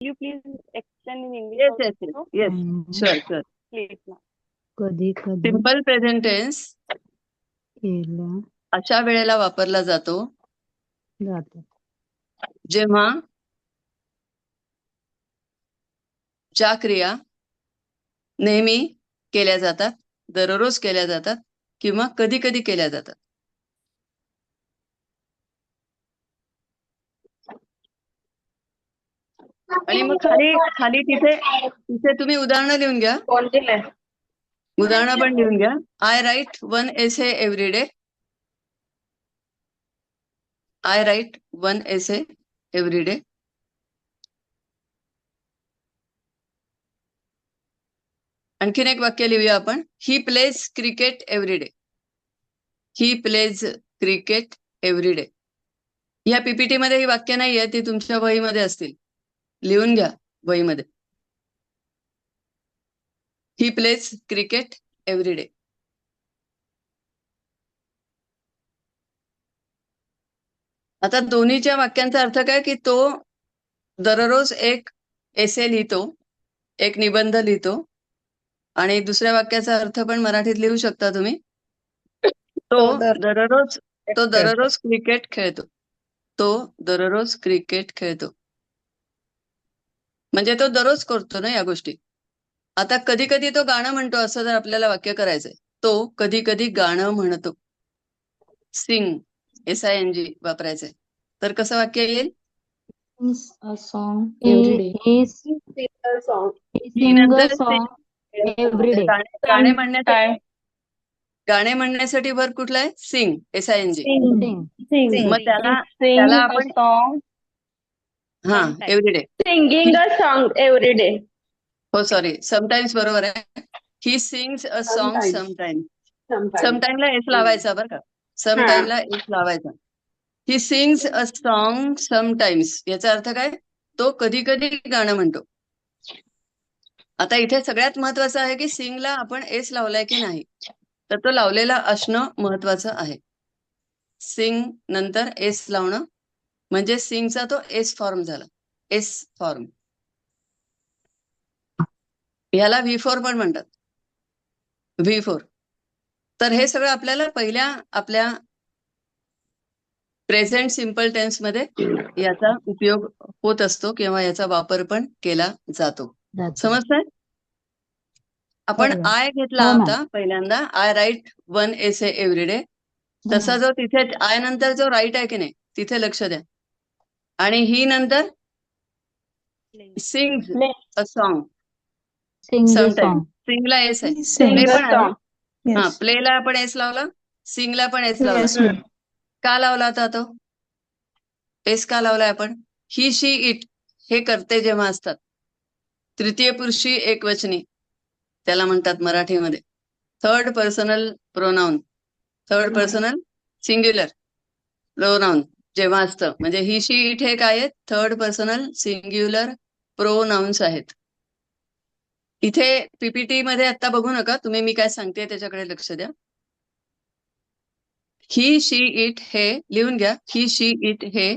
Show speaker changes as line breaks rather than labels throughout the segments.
you please extend in English
Yes, yes, yes,
also?
yes. Sure, sure.
Please, ma'am.
कधी कधी
simple present tense
केला
अशा वेळेला वापरला जातो
जातो.
जेव्हा ज्या क्रिया नेहमी केल्या जातात, दररोज केल्या जातात किंवा कधी कधी केल्या जातात. आणि मग खाली खाली तिथे तिथे तुम्ही उदाहरणं लिहून घ्या.
कोण दिलंय?
उदाहरणं पण लिहून घ्या. I write one essay every day. I write one essay every day. आणखीन एक वाक्य लिहूया आपण. He plays cricket every day. He plays cricket every day. ह्या पीपीटी मध्ये ही वाक्य नाहीये, ती तुमच्या वहीमध्ये असतील. लिहून घ्या वहीमध्ये. ही प्लेज क्रिकेट एव्हरी डे. आता दोन्हीच्या वाक्यांचा अर्थ काय की तो दररोज एक एसे लिहितो, एक निबंध लिहितो. आणि दुसऱ्या वाक्याचा अर्थ पण मराठीत लिहू शकता तुम्ही. तो दररोज क्रिकेट खेळतो. तो दररोज क्रिकेट खेळतो. म्हणजे तो दररोज करतो ना या गोष्टी. आता कधी कधी तो गाणं म्हणतो असं जर आपल्याला वाक्य करायचंय, तो कधी कधी गाणं म्हणतो. सिंग SING वापरायचंय. तर कसं वाक्य येईल?
Sings a song every day. He
Sing a song.
sing a
नंतर
song every day.
गाणे म्हणण्यासाठी गाणे म्हणण्यासाठी वर्ब कुठला आहे? सिंग SING.
Sing.
Sing.
मग त्याला
Sing a
आपण
song.
हा every day.
Singing a song every day.
हो सॉरी, समटाइम्स बरोबर आहे. ही sings a song
Sometimes.
Sometimes.
Sometimes.
समटाइमला एस लावायचा बरं का. समटाइमला एस लावायचा. He sings a song sometimes याचा अर्थ काय? तो कधी कधी गाणं म्हणतो. आता इथे सगळ्यात महत्वाचं आहे की सिंगला आपण एस लावलाय की नाही. तर तो लावलेला असणं महत्वाचं आहे. सिंग नंतर एस लावणं म्हणजे सिंगचा तो एस फॉर्म झाला. S form. ह्याला V4 पण म्हणतात. V4. तर हे सगळं आपल्याला पहिल्या आपल्या प्रेझेंट सिंपल टेन्स मध्ये याचा उपयोग होत असतो किंवा याचा वापर पण केला जातो. समजतंय? आपण
बरोबर.
आय घेतला
हो,
होता पहिल्यांदा. I write one essay every day. तसा जो तिथे आय नंतर जो राईट आहे की नाही तिथे लक्ष द्या. आणि ही नंतर sing a song
Sing a
sometimes.
song.
सिंगला एस आहे.
Sing
प्ले
a
पण आहे.
song.
हा प्लेला आपण एस लावला, सिंगला पण एस लावला. का लावला होता तो एस? का लावलाय आपण? ही शी इट हे करते जेव्हा असतात, तृतीय पुरुषी एकवचनी त्याला म्हणतात मराठीमध्ये third personal pronoun. Third personal singular pronoun जेव्हा असतं, म्हणजे ही शी इट हे काय आहेत? थर्ड पर्सनल सिंग्युलर प्रोनाउन्स आहेत. इथे पीपीटी मध्ये आता बघू नका तुम्ही, मी काय सांगते त्याच्याकडे लक्ष द्या. ही शी इट हे लिहून घ्या. ही शी इट हे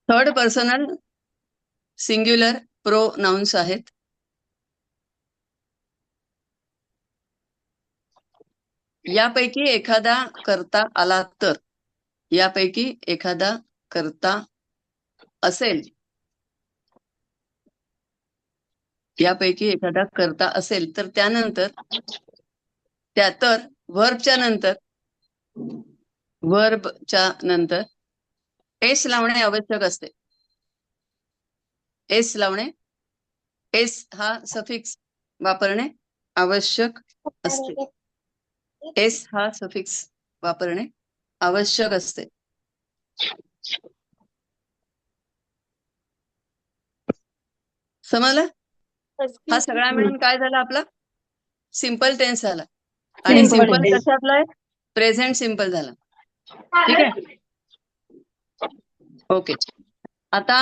थर्ड पर्सनल सिंग्युलर प्रोनाउन्स आहेत. यापैकी एखादा करता आला तर, यापैकी एखादा करता असेल, यापैकी एखादा करता असेल तर त्यानंतर तर वर्बच्या नंतर एस लावणे आवश्यक असते. एस लावणे, एस हा सफिक्स वापरणे आवश्यक असते. एस हा सफिक्स वापरणे आवश्यक असते. समजलं? हा सगळा मिळून काय झाला आपला? सिंपल टेन्स झाला. आणि
Simple
सिंपल
tense.
कशातला आहे? प्रेझेंट सिंपल झाला. ठीक आहे. ओके. आता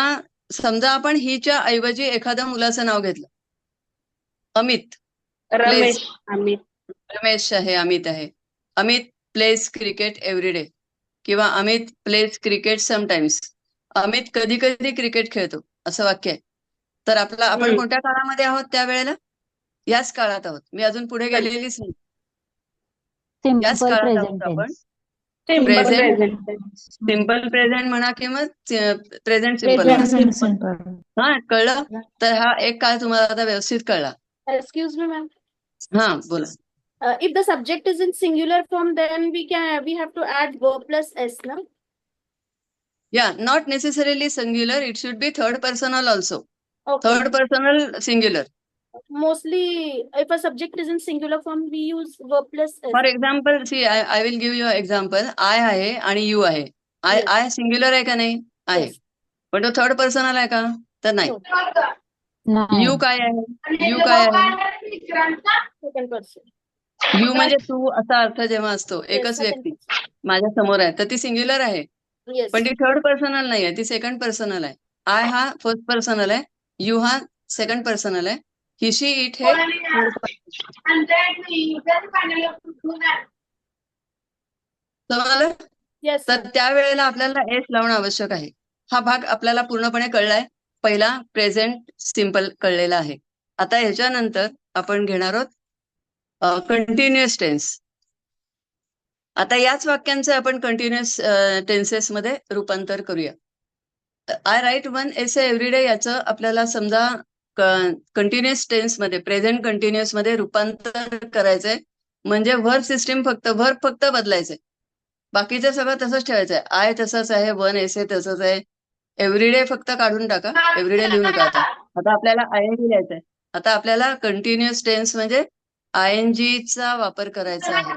समजा आपण हिच्या ऐवजी एखाद्या मुलाचं नाव घेतलं. अमित.
रमेश. अमित.
रमेश आहे, अमित आहे. Amit plays cricket every day किंवा Amit plays cricket sometimes. Amit कधी कधी क्रिकेट खेळतो. असं वाक्य आहे. तर आपण
हम्म.
कोणत्या काळामध्ये आहोत त्यावेळेला? याच काळात आहोत. मी अजून पुढे गेलेलीच नाही. याच
सिम्पल
काळात
प्रेझेंट
आहोत आपण.
Simple
present
present.
Simple present म्हणा किंवा प्रेझेंट सिम्पल म्हणा.
Present simple.
हा, कळलं? तर हा एक काळ तुम्हाला आता व्यवस्थित कळला.
Excuse me, ma'am.
हा, बोला.
If the subject is in singular form, then we have to add verb plus s, no?
या, not necessarily singular, it should be third personal also.
Okay.
Third personal singular.
Mostly, if a subject is in singular form, we use verb plus s.
For example, see I will give you example. I आहे आणि you आहे.
Yes.
I singular आहे का नाही? आहे.
Yes.
पण तो third personal आहे का? तर नाही.
No.
नाही.
यू काय आहे? यू काय आहे?
Second person.
यू म्हणजे तू असा अर्थ जेव्हा असतो,
Yes,
एकच
second
व्यक्ती
person.
माझ्या समोर आहे, तर ती सिंग्युलर आहे.
Yes.
पण ती थर्ड पर्सनल नाही आहे, ती सेकंड पर्सनल आहे. आय हा फर्स्ट पर्सनल आहे, यू हा सेकंड पर्सनल आहे, ही शी इट हे समजलं?
Yes.
तर
Ma'am.
त्यावेळेला आपल्याला एस लावणं आवश्यक आहे. हा भाग आपल्याला पूर्णपणे कळलाय. पहिला प्रेझेंट सिम्पल कळलेला आहे. आता ह्याच्यानंतर आपण घेणार आहोत कंटिन्युअस टेन्स. आता याच वाक्यांचं आपण कंटिन्युअस टेन्सेस मध्ये रूपांतर करूया. I write one essay everyday याचं आपल्याला समजा कंटिन्युअस टेन्स मध्ये, प्रेझेंट कंटिन्युअस मध्ये रूपांतर करायचंय. म्हणजे वर्ब फक्त बदलायचंय. बाकीचं सगळं तसंच ठेवायचंय. आय तसंच आहे, वन एसे तसंच आहे. एव्हरीडे फक्त काढून टाका, एव्हरीडे लिहू नका. आता आपल्याला आयएनजी लिहायचंय. आता आपल्याला कंटिन्युअस टेन्स म्हणजे आयएनजी चा वापर करायचा आहे.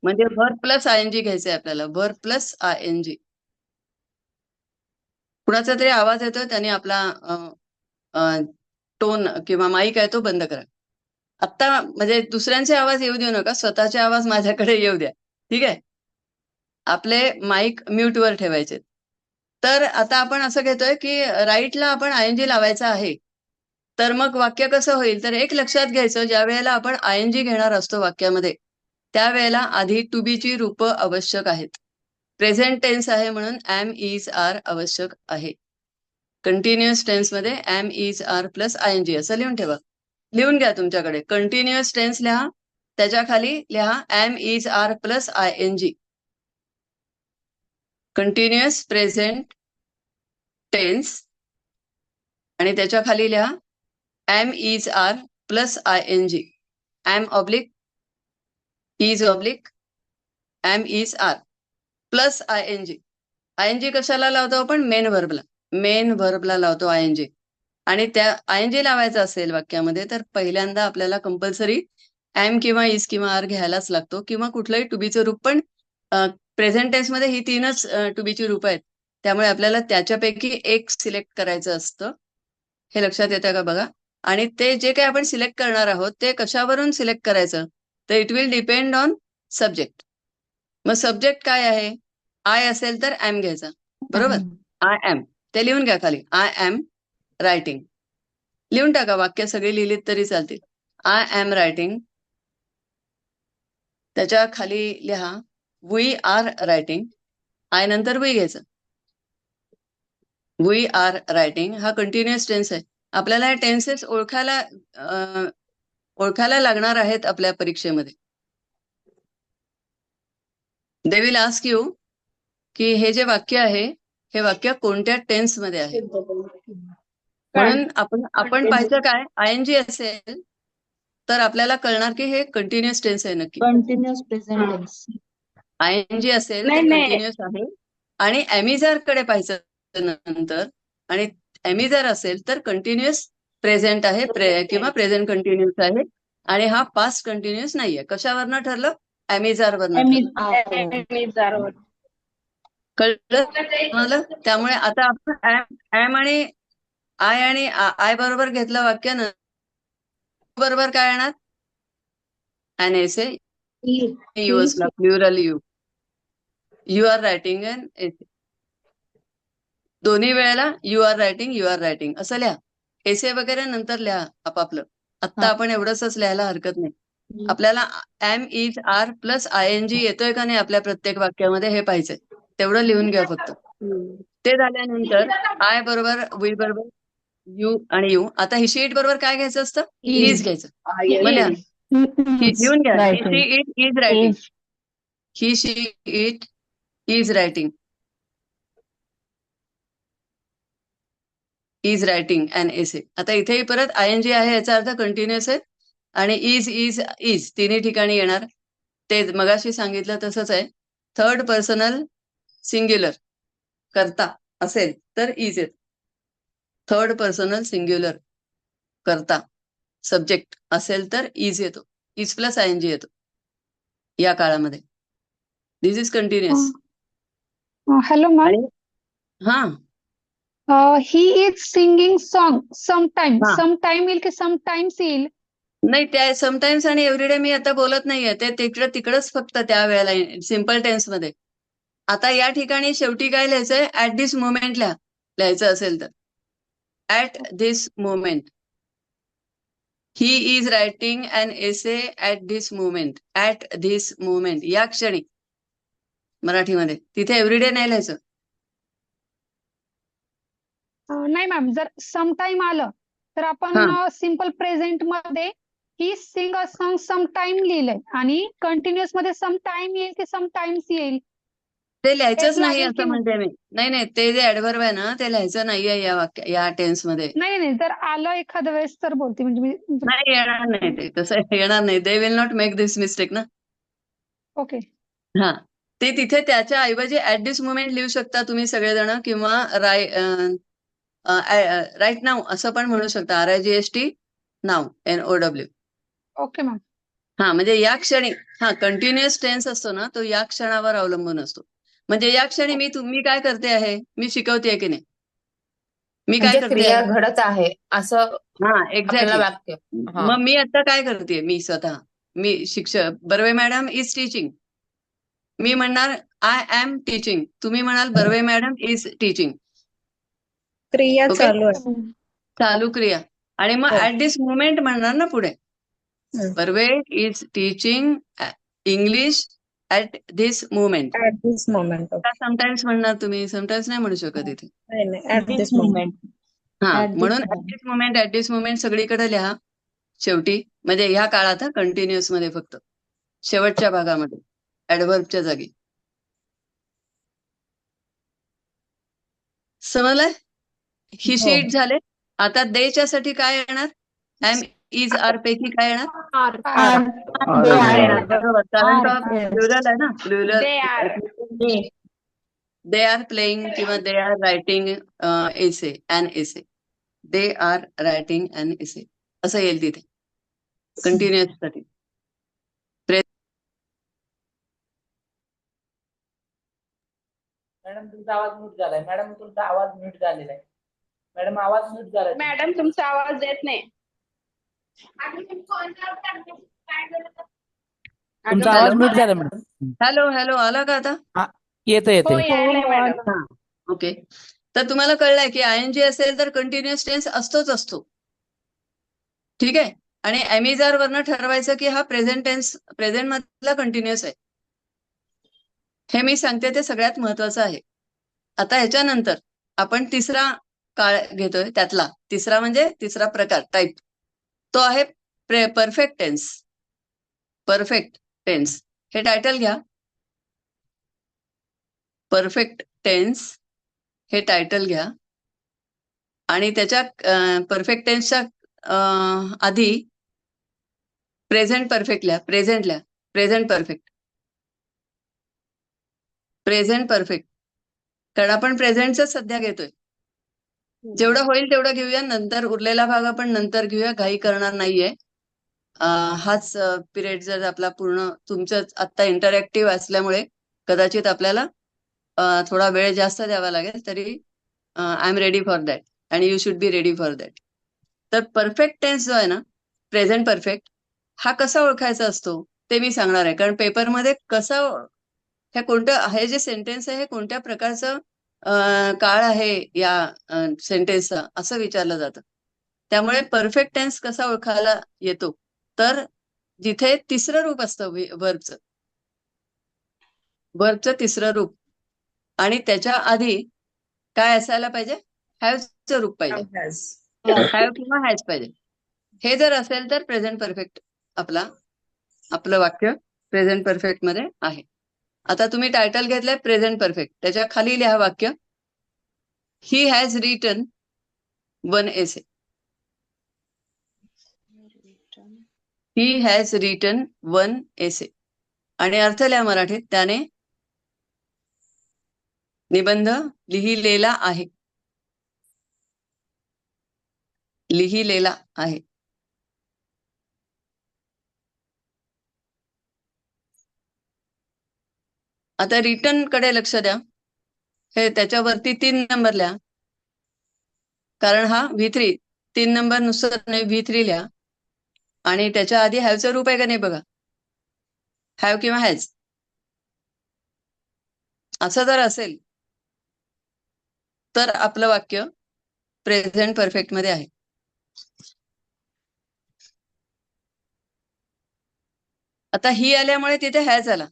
म्हणजे व्हर्ब प्लस आयएनजी घ्यायचंय आपल्याला. Verb plus आयएनजी. कुणाचा तरी आवाज येतोय, त्याने आपला टोन किंवा माईक आहे तो बंद करा. आत्ता म्हणजे दुसऱ्यांचे आवाज येऊ देऊ नका, स्वतःचे आवाज माझ्याकडे येऊ द्या. ठीक आहे? आपले माईक म्यूटवर ठेवायचे. तर आता आपण असं घेतोय की राईटला आपण आयएनजी लावायचा आहे. तर मग वाक्य कसं होईल? तर एक लक्षात घ्यायचं, ज्या वेळेला आपण आयएनजी घेणार असतो वाक्यामध्ये, त्यावेळेला आधी टू बीची रूपं आवश्यक आहेत. प्रेझेंट टेन्स आहे म्हणून एम, इज, आर आवश्यक आहे. कंटिन्युअस टेन्स मध्ये am, is, are plus ING असं लिहून ठेवा. लिहून घ्या तुमच्याकडे. कंटिन्युअस टेन्स लिहा, त्याच्या खाली लिहा am, is, are plus ING. Continuous present tense आणि त्याच्या खाली लिहा am, is, are plus ING. Am oblique is oblique am, is, are plus ING. ING कशाला लावतो आपण? मेन व्हर्बला. मेन व्हर्बला लावतो आयएनजी. आणि त्या आयएनजी लावायचा असेल वाक्यामध्ये, तर पहिल्यांदा आपल्याला कंपल्सरी एम किंवा इज किंवा आर घ्यायलाच लागतो, किंवा कुठलंही टुबीचं रूप. पण प्रेझेंट टेन्स मध्ये ही तीनच टुबीची रूप आहेत. त्यामुळे आपल्याला त्याच्यापैकी एक सिलेक्ट करायचं असतं. हे लक्षात येतं का बघा? आणि ते जे काही आपण सिलेक्ट करणार आहोत ते कशावरून सिलेक्ट करायचं? तर it will depend on subject. मग सब्जेक्ट काय आहे? आय असेल तर एम घ्यायचा. बरोबर? I am. ते लिहून घ्या खाली. I am writing. लिहून टाका, वाक्य सगळी लिहिलीत तरी चालतील. I am writing. त्याच्या खाली लिहा वी आर रायटिंग. आय नंतर वी घ्यायचं. वी आर रायटिंग हा कंटिन्युअस टेन्स आहे. आपल्याला हे टेन्सेस ओळखायला लागणार आहेत आपल्या परीक्षेमध्ये. दे विल आस्क यू की हे जे वाक्य आहे, हे वाक्य कोणत्या टेन्स मध्ये आहे. म्हणून आपण पाहायचं काय? आयएनजी असेल तर आपल्याला कळणार की हे कंटिन्युअस टेन्स आहे नक्की.
Continuous present tense.
आयएनजी असेल तर
नाही, नाही.
कंटिन्युअस आहे. आणि एमिझार कडे पाहायचं नंतर, आणि एमिझार असेल तर कंटिन्युअस प्रेझेंट आहे किंवा प्रेझेंट कंटिन्युअस आहे. आणि हा पास्ट कंटिन्युअस नाहीये. कशावरनं ठरलं? एमिझार वरनं ठरलं. कळलं मला? त्यामुळे आता आपण एम आणि आय बरोबर घेतलं वाक्य ना, बरोबर काय येणार? एन एसे यू असला, plural you. You are writing an essay. दोन्ही वेळेला यू आर रायटिंग असं लिहा. एसे वगैरे नंतर लिहा आपापलं. आत्ता आपण एवढंच लिहायला हरकत नाही. आपल्याला am, is, are plus ING येतोय का नाही आपल्या प्रत्येक वाक्यामध्ये हे पाहिजे. तेवढं लिहून घ्या फक्त.
हम्म.
ते झाल्यानंतर आय बरोबर वी बरोबर यू आणि यू. आता ही शीट बरोबर काय घ्यायचं असतं? इज घ्यायचं. मग लिहा. ही लिहून घ्या. He she it is writing. He she it is writing. Is writing an essay. आता इथेही परत ING आहे, याचा अर्थ कंटिन्युअस आहे. आणि इज तिन्ही ठिकाणी येणार. ते मगाशी सांगितलं तसंच आहे. थर्ड पर्सनल सिंग्युलर करता असेल तर इज येत. थर्ड पर्सनल सिंग्युलर करता सब्जेक्ट असेल तर इज येतो. इज प्लस ING येतो या काळामध्ये. दिस इज कंटिन्युअस.
Hello, ma'am.
आणि हा
He is singing song sometime.
हा.
Sometime येईल की sometimes येईल?
नाही, त्या समटाइम्स आणि एव्हरीडे मी आता बोलत नाहीये. ते तिकडच फक्त त्या वेळेला सिम्पल टेन्स मध्ये. आता या ठिकाणी शेवटी काय लिहायचंय? ऍट दिस मोमेंट लिहायचं असेल तर at this moment. He is writing an essay at this moment. At this moment या क्षणी मराठीमध्ये. तिथे एव्हरीडे नाही लिहायचं.
नाही मॅम, जर sometime आलं तर आपण
हा.
सिम्पल प्रेझेंट मध्ये ही सिंग अ सॉन्ग sometime लिहिलंय आणि कंटिन्युअस मध्ये sometime येईल की sometimes येईल?
ते लिहायचंच
तेच
नाही
लागेल की
असं
मग?
म्हणते मी. नाही, ते जे ऍडव्हर्ब आहे ना, ते लिहायचं नाहीये या टेन्स मध्ये.
नाही, जर आलं एखाद्या वेळेस तर बोलते म्हणजे मी.
नाही, येणार नाही ते. तसं येणार नाही. They will not make this mistake ना.
ओके.
हा. ते तिथे त्याच्या ऐवजी ऍट दिस मोमेंट लिहू शकता तुम्ही सगळेजण, किंवा राईट नाव असं पण म्हणू शकता. RIGHT नाव NOW.
Okay ma'am.
हा, म्हणजे या क्षणी. हा, कंटिन्युअस टेन्स असतो ना, तो या क्षणावर अवलंबून असतो. म्हणजे या क्षणी मी काय करते आहे? मी शिकवते की नाही? मी काय
म्हणजे
करते
क्रिया
आहे?
घडत आहे असं
हा,
आपल्याला
एक्झॅक्टली.
वाक्य. हा.
मग मी आता काय करते? मी स्वतः शिक्षक बर्वे मॅडम इज टीचिंग. मी म्हणणार आय एम टीचिंग. तुम्ही म्हणाल बर्वे मॅडम इज टीचिंग.
क्रिया
ओके,
चालू आहे.
चालू क्रिया. आणि मग
हो.
ऍट दिस मोमेंट म्हणणार ना पुढे.
हम्म.
Barve is teaching English at this moment.
At this moment.
Sometimes म्हणणार तुम्ही, समटाइम्स नाही म्हणू शकत इथे.
नाही, ऍट दिस मोमेंट.
हा,
At this
म्हणून
moment.
ऍट दिस मोमेंट सगळीकडे लिहा शेवटी. म्हणजे ह्या काळात कंटिन्युअस मध्ये फक्त शेवटच्या भागामध्ये ऍडव्हर्बच्या जागी. समजलंय? ही
हो.
शीट झाले. आता देच्या साठी काय येणार? एम इज आर पैकी काय येणार?
Are they
आर येणार.
are
बरोबर, कारण तो
yes.
प्लुरल आहे ना. Plural.
They are.
They are playing किंवा they are writing essay an essay. They are writing an essay असं येईल तिथे कंटिन्युअस साठी.
मॅडम तुमचा आवाज म्यूट झालाय. मॅडम तुमचा आवाज म्यूट झालेला आहे. मॅडम आवाज म्यूट झालाय.
मॅडम तुमचा आवाज देत नाही.
तुमचा आवाज म्यूट झाला मॅडम.
हॅलो आला का आता?
येते
हो, यायलंय मॅडम.
हा, ओके. तर तुम्हाला कळलंय की ING असेल तर कंटिन्युअस टेन्स असतो. ठीक आहे. आणि एमिजार वरनं ठरवायचं की हा प्रेझेंट टेन्स, प्रेझेंट मधला कंटिन्युअस आहे. हे मी सांगते ते सगळ्यात महत्वाचं आहे. आता ह्याच्यानंतर आपण तिसरा काळ घेतोय. त्यातला तिसरा म्हणजे तिसरा प्रकार, टाईप, तो आहे परफेक्ट टेन्स. परफेक्ट टेन्स हे टायटल घ्या. परफेक्ट टेन्स हे टायटल घ्या. आणि त्याच्या परफेक्ट टेन्सच्या आधी प्रेझेंट परफेक्ट लिहा. Present perfect. कारण आपण प्रेझेंटच सध्या घेतोय. जेवढं होईल तेवढं घेऊया. नंतर उरलेला भाग आपण नंतर घेऊया. घाई करणार नाहीये. हाच पिरियड जर आपला पूर्ण, तुमचं आता इंटरॅक्टिव्ह असल्यामुळे कदाचित आपल्याला थोडा वेळ जास्त द्यावा लागेल. तरी I am ready for that आणि you should be ready for that. तर परफेक्ट टेन्स जो आहे ना, प्रेझेंट परफेक्ट, हा कसा ओळखायचा असतो ते मी सांगणार आहे. कारण पेपरमध्ये कसं, हे जे सेंटेन्स आहे हे कोणत्या प्रकारचं काळ आहे या सेंटेन्सचा असं विचारलं जातं. त्यामुळे परफेक्ट टेन्स कसा ओळखायला येतो, तर जिथे तिसरं रूप असतं वर्बचं तिसरं रूप. आणि त्याच्या आधी काय असायला पाहिजे? हॅवचं रूप पाहिजे.
has.
हॅव किंवा हॅज पाहिजे. हे जर असेल तर प्रेझेंट परफेक्ट आपलं वाक्य प्रेझेंट परफेक्ट मध्ये आहे. आता तुम्ही टायटल घेतलंय प्रेझेंट परफेक्ट, त्याच्या खाली लिहा वाक्य he has written 1 essay. He has written 1 essay. आणि अर्थ लिहा मराठीत, त्याने निबंध लिहिलेला आहे. लिहिलेला आहे. आता रिटर्न कडे लक्ष द्या. हे त्याच्यावरती 3 नंबर लिहा, कारण हा V3 3 नंबर नुसतं नाही, V3 लिहा. आणि त्याच्या आधी हॅवचं रूप आहे का नाही बघा, हॅव किंवा हॅज. असं जर असेल तर आपलं वाक्य प्रेझेंट परफेक्ट मध्ये आहे. आता ही आल्यामुळे तिथे हॅज आला.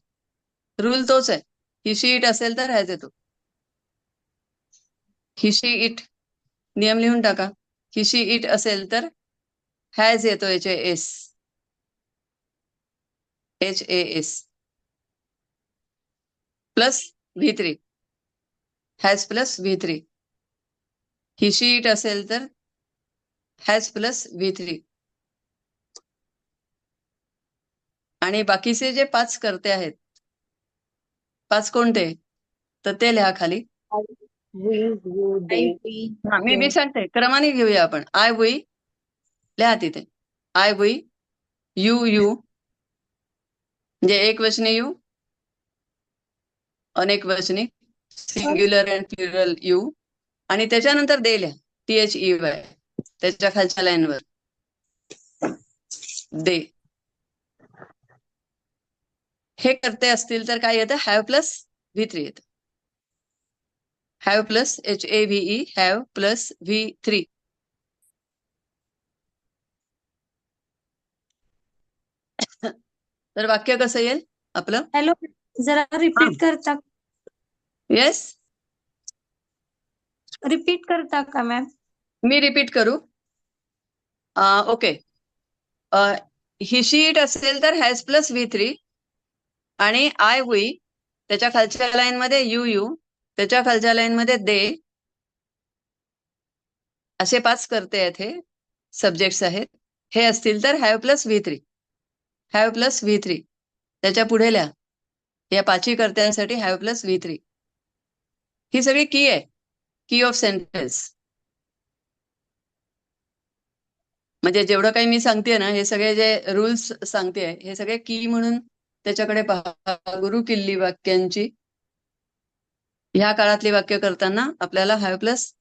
रूल तोच आहे. ही शी इट असेल तर हॅज येतो. ही शी इट नियम लिहून टाका. ही शी इट असेल तर हॅज येतो. HAS plus V3. Has plus V3. He she it असेल तर हॅज प्लस V3. आणि बाकीचे जे 5 कर्ते आहेत, 5 कोणते तर ते लिहा खाली.
We, you, they.
हा, मी सांगते, क्रमाने घेऊया आपण. आय वी लिहा तिथे. आय वी, यू म्हणजे एक वचनी यू, अनेक वचनी सिंग्युलर अँड प्लुरल यू. आणि त्याच्यानंतर दे लिहा, THEY त्याच्या खालच्या लाईनवर. दे हे करते असतील तर काय येतं? हॅव प्लस V3 येतं. Have plus HAVE, have plus V3. तर वाक्य कसं येईल आपलं?
हॅलो, जरा रिपीट करता
येस,
रिपीट करता का मॅम?
मी रिपीट करू. ओके. ही शी इट असेल तर हॅज प्लस V3. आणि आय वी त्याच्या खालच्या लाईन मध्ये यू त्याच्या खालच्या लाईन मध्ये दे. असे 5 करते आहेत, हे सब्जेक्ट्स आहेत. हे असतील तर have plus V3. Have plus V3 त्याच्या पुढे लिहा. या 5ही कर्त्यांसाठी हॅव प्लस V3. ही सगळी की आहे, की ऑफ सेंटेन्स. म्हणजे जेवढं काही मी सांगते ना, हे सगळे जे रूल्स सांगते हे सगळे की म्हणून त्याच्याकडे पहा. गुरु किल्ली वाक्यांची ह्या काळातली वाक्य करताना आपल्याला हॅव प्लस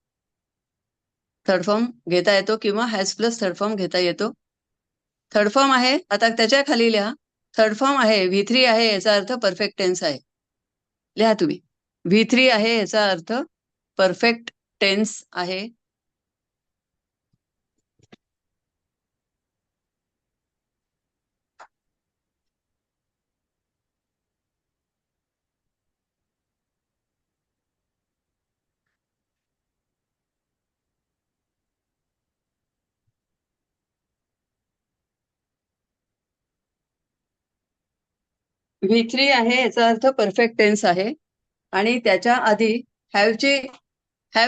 थर्ड फॉर्म घेता येतो किंवा हॅज प्लस थर्ड फॉर्म घेता येतो. थर्ड फॉर्म आहे, आता त्याच्या खाली लिहा. थर्ड फॉर्म आहे, V3 आहे, याचा अर्थ परफेक्ट टेन्स आहे. लिहा तुम्ही, V3 आहे याचा अर्थ परफेक्ट टेन्स आहे. V3 आहे याचा अर्थ परफेक्ट टेन्स आहे. आणि त्याच्या आधी हॅव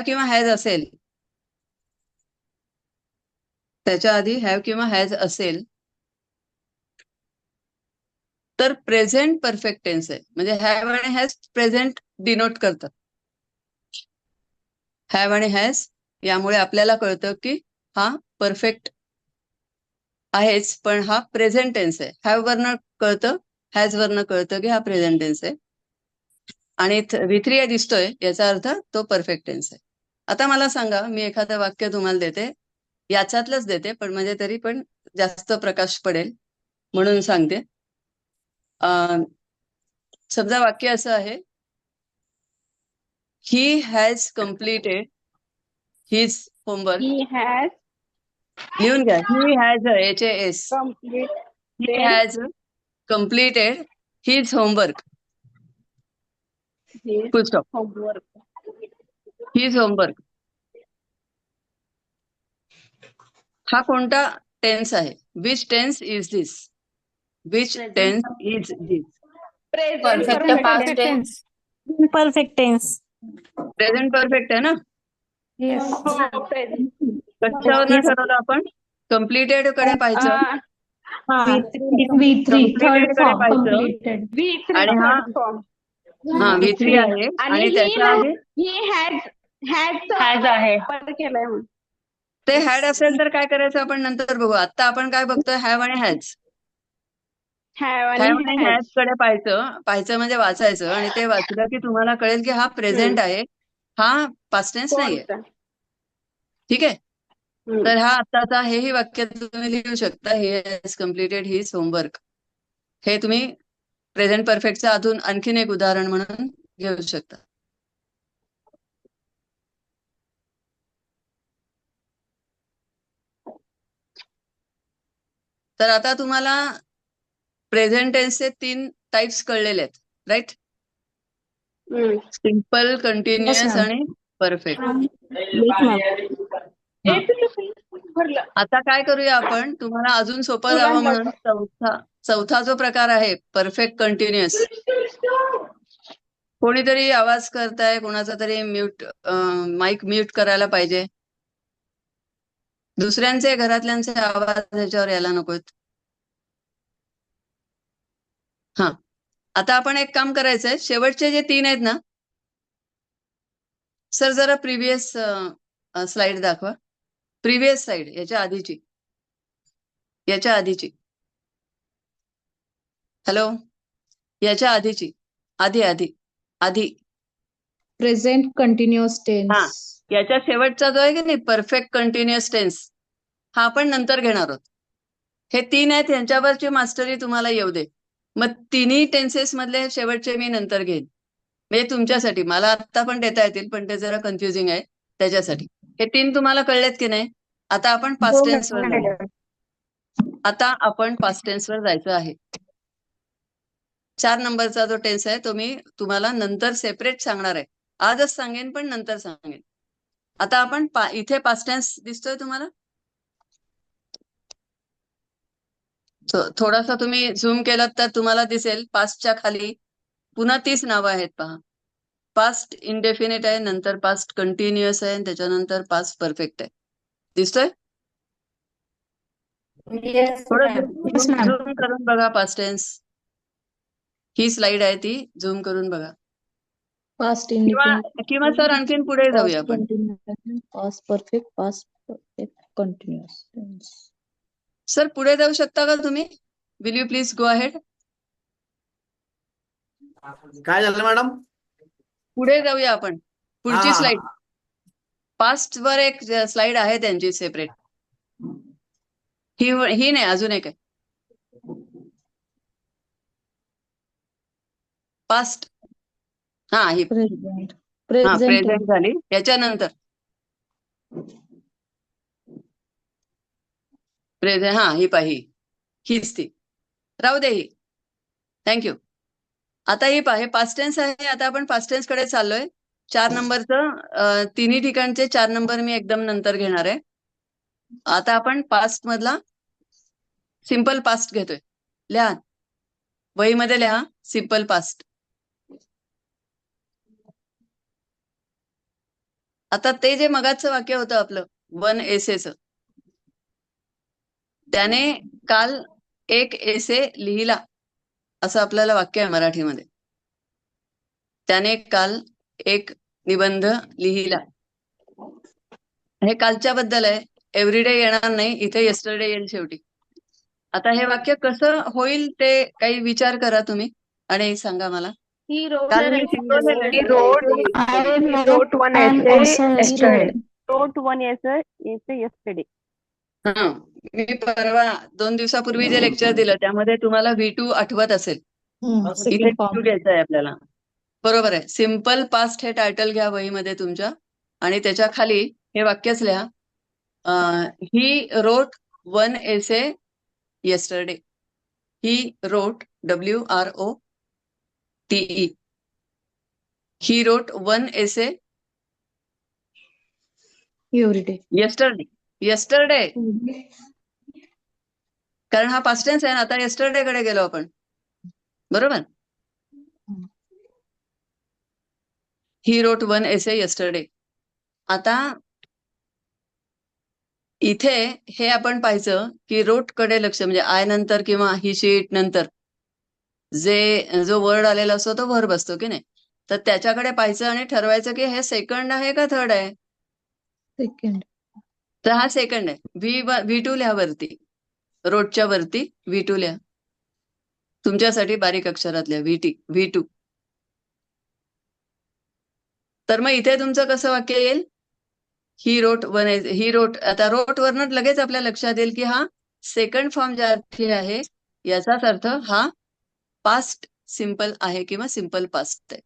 किंवा हॅज असेल, त्याच्या आधी हॅव किंवा हॅज असेल तर प्रेझेंट परफेक्ट टेन्स आहे. म्हणजे हॅव आणि हॅज प्रेझेंट डिनोट करतात. हॅव आणि हॅज यामुळे आपल्याला कळतं की हा परफेक्ट आहेच, पण हा प्रेझेंट टेन्स आहे. हॅव वरनं कळतं, हॅज वरनं कळतं की हा प्रेझेंट टेन्स आहे. आणि V3 दिसतोय याचा अर्थ तो परफेक्ट टेन्स आहे. आता मला सांगा, मी एखादं वाक्य तुम्हाला देते, याच्यातलंच देते, पण म्हणजे तरी पण जास्त प्रकाश पडेल म्हणून सांगते. समजा वाक्य असं आहे, he has completed his homework.
He has
लिहून घ्या, he has HAS. He
completed
has completed his homework. Full stop. His homework. हा कोणता टेन्स आहे? Which tense is this? Which tense is this?
Perfect past tense.
Perfect tense.
Present perfect आहे ना?
Yes.
कशावरनं ठरवलं आपण? Completed कडे पाहायचं
V3
Completed
third
कडे
फॉर्म
पाहायचं.
कम्प्लिटेड.
आणि हा V3 आहे आणि त्याच्या आधी
हॅज आहे.
ते हॅड असेल तर काय करायचं आपण नंतर बघू. आता आपण काय बघतोय? हॅव आणि हॅज. हॅव आणि हॅज कडे पाहायचं म्हणजे वाचायचं, आणि ते वाचलं की तुम्हाला कळेल की हा प्रेझेंट आहे, हा पास्ट टेन्स नाहीये. ठीक आहे. तर हा आत्ताचा हेही वाक्य तुम्ही लिहू शकता. ही हॅज कम्प्लिटेड हिज होमवर्क. हे तुम्ही प्रेझेंट परफेक्टचं अजून आणखीन एक उदाहरण म्हणून घेऊ शकता. तर आता तुम्हाला प्रेझेंट टेन्सचे 3 टाइप्स कळलेले आहेत, राईट? Simple, continuous
ma'am.
आणि परफेक्ट. आता काय करूया आपण? तुम्हाला अजून सोपं जावं म्हणून चौथा जो प्रकार आहे परफेक्ट कंटिन्युअस. कोणीतरी आवाज करताय, कोणाचा तरी माईक म्यूट करायला पाहिजे. दुसऱ्यांचे, घरातल्यांचे आवाज ह्याच्यावर यायला नकोत. हा, आता आपण एक काम करायचंय. शेवटचे जे 3 आहेत ना, सर जरा प्रिव्हियस स्लाइड दाखवा. प्रिव्हियस स्लाइड, याच्या आधीची. हॅलो, याच्या आधीची. आधी.
प्रेझेंट कंटिन्युअस
हा,
टेन्स.
याच्या शेवटचा जो आहे की नाही परफेक्ट कंटिन्युअस टेन्स, हा आपण नंतर घेणार आहोत. हे 3 आहेत, यांच्यावरची मास्टरी तुम्हाला येऊ दे. मग तिन्ही टेन्सेस मधले शेवटचे मी नंतर घेईन. म्हणजे तुमच्यासाठी, मला आत्ता पण देता येतील पण ते जरा कन्फ्युजिंग आहे त्याच्यासाठी. हे 3 तुम्हाला कळलेत की नाही? आता आपण पास्ट टेन्सवर जायचं आहे. 4 नंबरचा जो टेन्स आहे तो मी तुम्हाला नंतर सेपरेट सांगणार आहे. आजच सांगेन पण नंतर सांगेन. आता आपण इथे पास्ट टेन्स दिसतोय तुम्हाला? थोडासा तुम्ही झूम केलात तर तुम्हाला दिसेल पास्टच्या खाली पुन्हा 30 नावं आहेत पहा. पास्ट इंडेफिनिट आहे, नंतर पास्ट कंटिन्युअस आहे, त्याच्यानंतर पास्ट परफेक्ट आहे. दिसतोय? थोडं झूम करून बघा पास्ट टेन्स. ही स्लाइड आहे ती झूम करून बघा.
पास्ट
किंवा सर आणखीन पुढे जाऊया आपण.
Past perfect continuous tense.
Sir पुढे जाऊ शकता का तुम्ही? Will you please go ahead?
काय झालं मॅडम?
पुढे जाऊया आपण. पुढची
हा.
स्लाइड. पास्ट वर एक स्लाइड आहे त्यांची सेपरेट. ही नाही, अजून एक आहे. पास्ट. हा, ही प्रेझेंट झाली. याच्यानंतर प्रेझेंट, हा ही पाही, हीच ती. राहू दे ही. थँक्यू. आता ही पाहे पास्ट टेन्स आहे. आता आपण पास्ट टेन्स कडे चाललोय. 4 नंबरचं तिन्ही ठिकाणचे 4 नंबर मी एकदम नंतर घेणार आहे. आता आपण पास्ट मधला सिंपल पास्ट घेतोय. लिहा, वहीमध्ये लिहा सिंपल पास्ट. आता ते जे मगाचं वाक्य होतं आपलं 1 एसेचं, त्याने काल 1 एसे लिहिला असं आपल्याला वाक्य आहे मराठीमध्ये. त्याने काल 1 निबंध लिहिला. हे कालच्या बद्दल आहे. एव्हरीडे येणार नाही, इथे येस्टरडे येईल शेवटी. आता हे वाक्य कसं होईल ते काही विचार करा तुम्ही आणि सांगा मला.
He wrote
काल
an
मी
essay.
शिकवलेलं
He
आहे.
wrote one essay yesterday.
हा, मी परवा 2 दिवसापूर्वी जे लेक्चर दिलं त्यामध्ये तुम्हाला V2 आठवत असेल. इथे
सेकंड
V2
फॉर्म.
घ्यायचं आहे आपल्याला. बरोबर आहे. सिम्पल पास्ट हे टायटल घ्या वहीमध्ये तुमच्या आणि त्याच्या खाली हे वाक्यच लिहा. He wrote 1 essay yesterday. He wrote WROTE. He wrote one essay
Every day.
yesterday कारण हा पास्ट टेन्स आहे ना. आता yesterday कडे गेलो आपण, बरोबर. He wrote one essay yesterday. आता इथे हे आपण पाहायचं की रोट कडे लक्ष, म्हणजे आय नंतर किंवा ही शीट नंतर जो वर्ड आलेला असतो तो व्हर्ब असतो की नाही. तर त्याच्याकडे पाहायचं आणि ठरवायचं की हे सेकंड आहे का थर्ड आहे.
Second.
तर हा सेकंड आहे. V2 लिहा वरती, रोटच्या वरती V2 लिहा. तुमच्यासाठी बारीक अक्षरात लिहा V2. तर मग इथे तुमचं कसं वाक्य येईल, he wrote one essay. He wrote, आता रोट वरनं लगेच आपल्या लक्षात येईल की हा सेकंड फॉर्म ज्या अर्थी आहे याचाच अर्थ हा पास्ट सिंपल आहे किंवा सिंपल पास्ट आहे.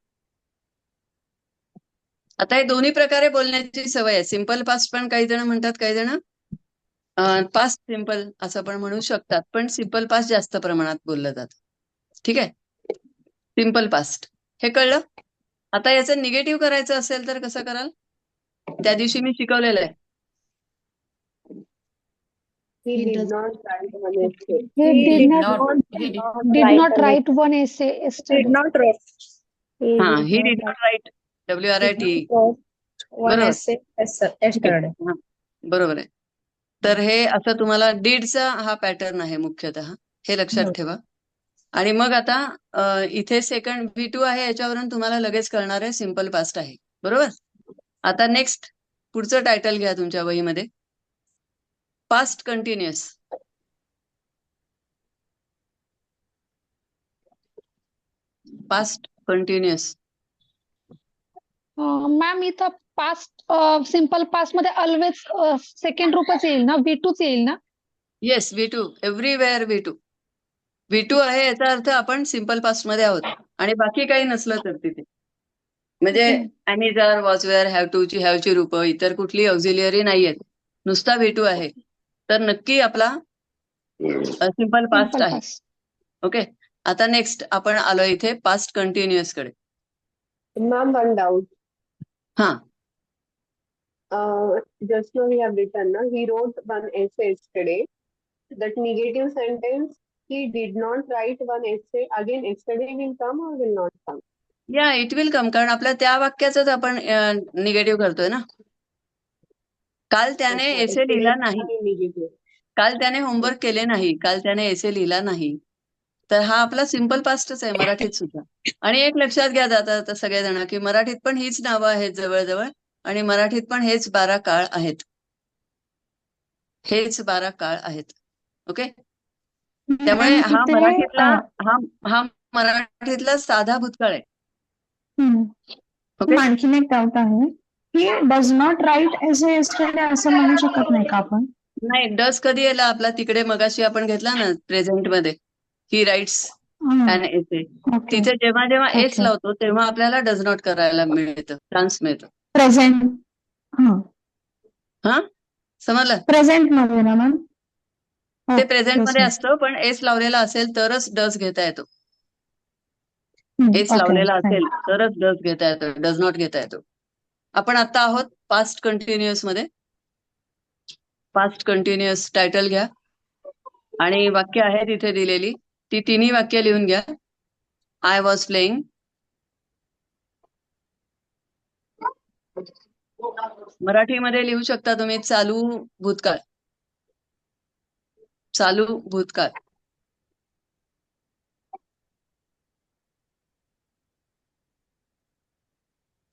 आता हे दोन्ही प्रकारे बोलण्याची सवय आहे. सिंपल पास्ट पण काही जण म्हणतात, काही जण पास्ट सिंपल असं पण म्हणू शकतात, पण सिंपल पास्ट जास्त प्रमाणात बोललं जातं. ठीक आहे, सिंपल पास्ट हे कळलं. आता याचं निगेटिव्ह करायचं असेल तर कसं कराल, त्या दिवशी मी शिकवलेलं आहे.
He
He
did
does-
not write one essay.
He did
Did
not write one essay yesterday.
not write.
हा, he did not write, WRIT.
one
बरोबर.
essay yesterday.
हा, बरोबर आहे. तर हे असं तुम्हाला डीडचा हा पॅटर्न आहे मुख्यतः, हे लक्षात ठेवा. आणि मग आता इथे सेकंड V2 आहे, याच्यावरून तुम्हाला लगेच कळणार आहे सिंपल पास्ट आहे. बरोबर. आता नेक्स्ट पुढचं टायटल घ्या तुमच्या वहीमध्ये, past continuous. Past continuous.
Ma'am इथं पास्ट सिंपल पास्ट मध्ये ऑलवेज सेकंड रूपच येईल ना, V2च येईल ना.
येस, V2, एव्हरीवेअर V2 आहे, याचा अर्थ आपण सिंपल पास्ट मध्ये आहोत आणि बाकी काही नसलं तर तिथे, म्हणजे ॲमिजर, वॉजवेअर, हॅव टू ची हॅवची रूपं, इतर कुठली ऑक्झिलिअरी नाहीयेत, नुसता V2 आहे. तर नक्की आपला सिंपल पास्ट
सिंपल
आहे.
पास्ट.
ओके. आता नेक्स्ट आपण आलो इथे पास्ट कंटिन्युअस कडे.
Ma'am, one doubt.
हा,
Just now we have written, na, he wrote one essay yesterday. That negative sentence, he did not write one essay. Again, yesterday will come or will not come?
या it will come, कारण आपल्या त्या वाक्याच आपण negative करतोय ना. काल त्याने
अच्छा,
एसे
yesterday
लिहिला नाही,
आणि negative.
काल त्याने होमवर्क केले नाही, काल त्याने एसे लिहिला नाही. तर हा आपला सिंपल पास्टच आहे मराठीत सुद्धा. आणि एक लक्षात घ्या आता सगळेजण की मराठीत पण हीच नावं आहेत जवळजवळ, आणि मराठीत पण हेच 12 काळ आहेत. हेच 12 काळ आहेत. ओके. त्यामुळे हा मराठीतला हा मराठीतला साधा भूतकाळ आहे. ओके.
आणखीन एक डाऊट आहे की does not write as yesterday असं म्हणू शकत नाही का आपण?
नाही, डस कधी आला आपला तिकडे, मगाशी आपण घेतला ना प्रेझेंट मध्ये, ही राईट्स अँड एसे.
ओके.
तिथे जेव्हा जेव्हा एस
Okay.
लावतो तेव्हा आपल्याला डज नॉट करायला मिळतं, चान्स मिळतो.
प्रेझेंट.
हा, समजलं.
प्रेझेंट मध्ये ना मॅम?
ते प्रेझेंट मध्ये असतं, पण एस लावलेला असेल तरच डस घेता येतो. एस लावलेला असेल तरच डस घेता येतो, डज नॉट घेता येतो. आपण आता आहोत पास्ट कंटिन्युअस मध्ये. पास्ट कंटिन्युअस टायटल घ्या आणि वाक्य आहे तिथे दिलेली ती तिन्ही वाक्य लिहून घ्या. आय वॉज प्लेइंग, मराठीमध्ये लिहू शकता तुम्ही चालू भूतकाळ, चालू भूतकाळ.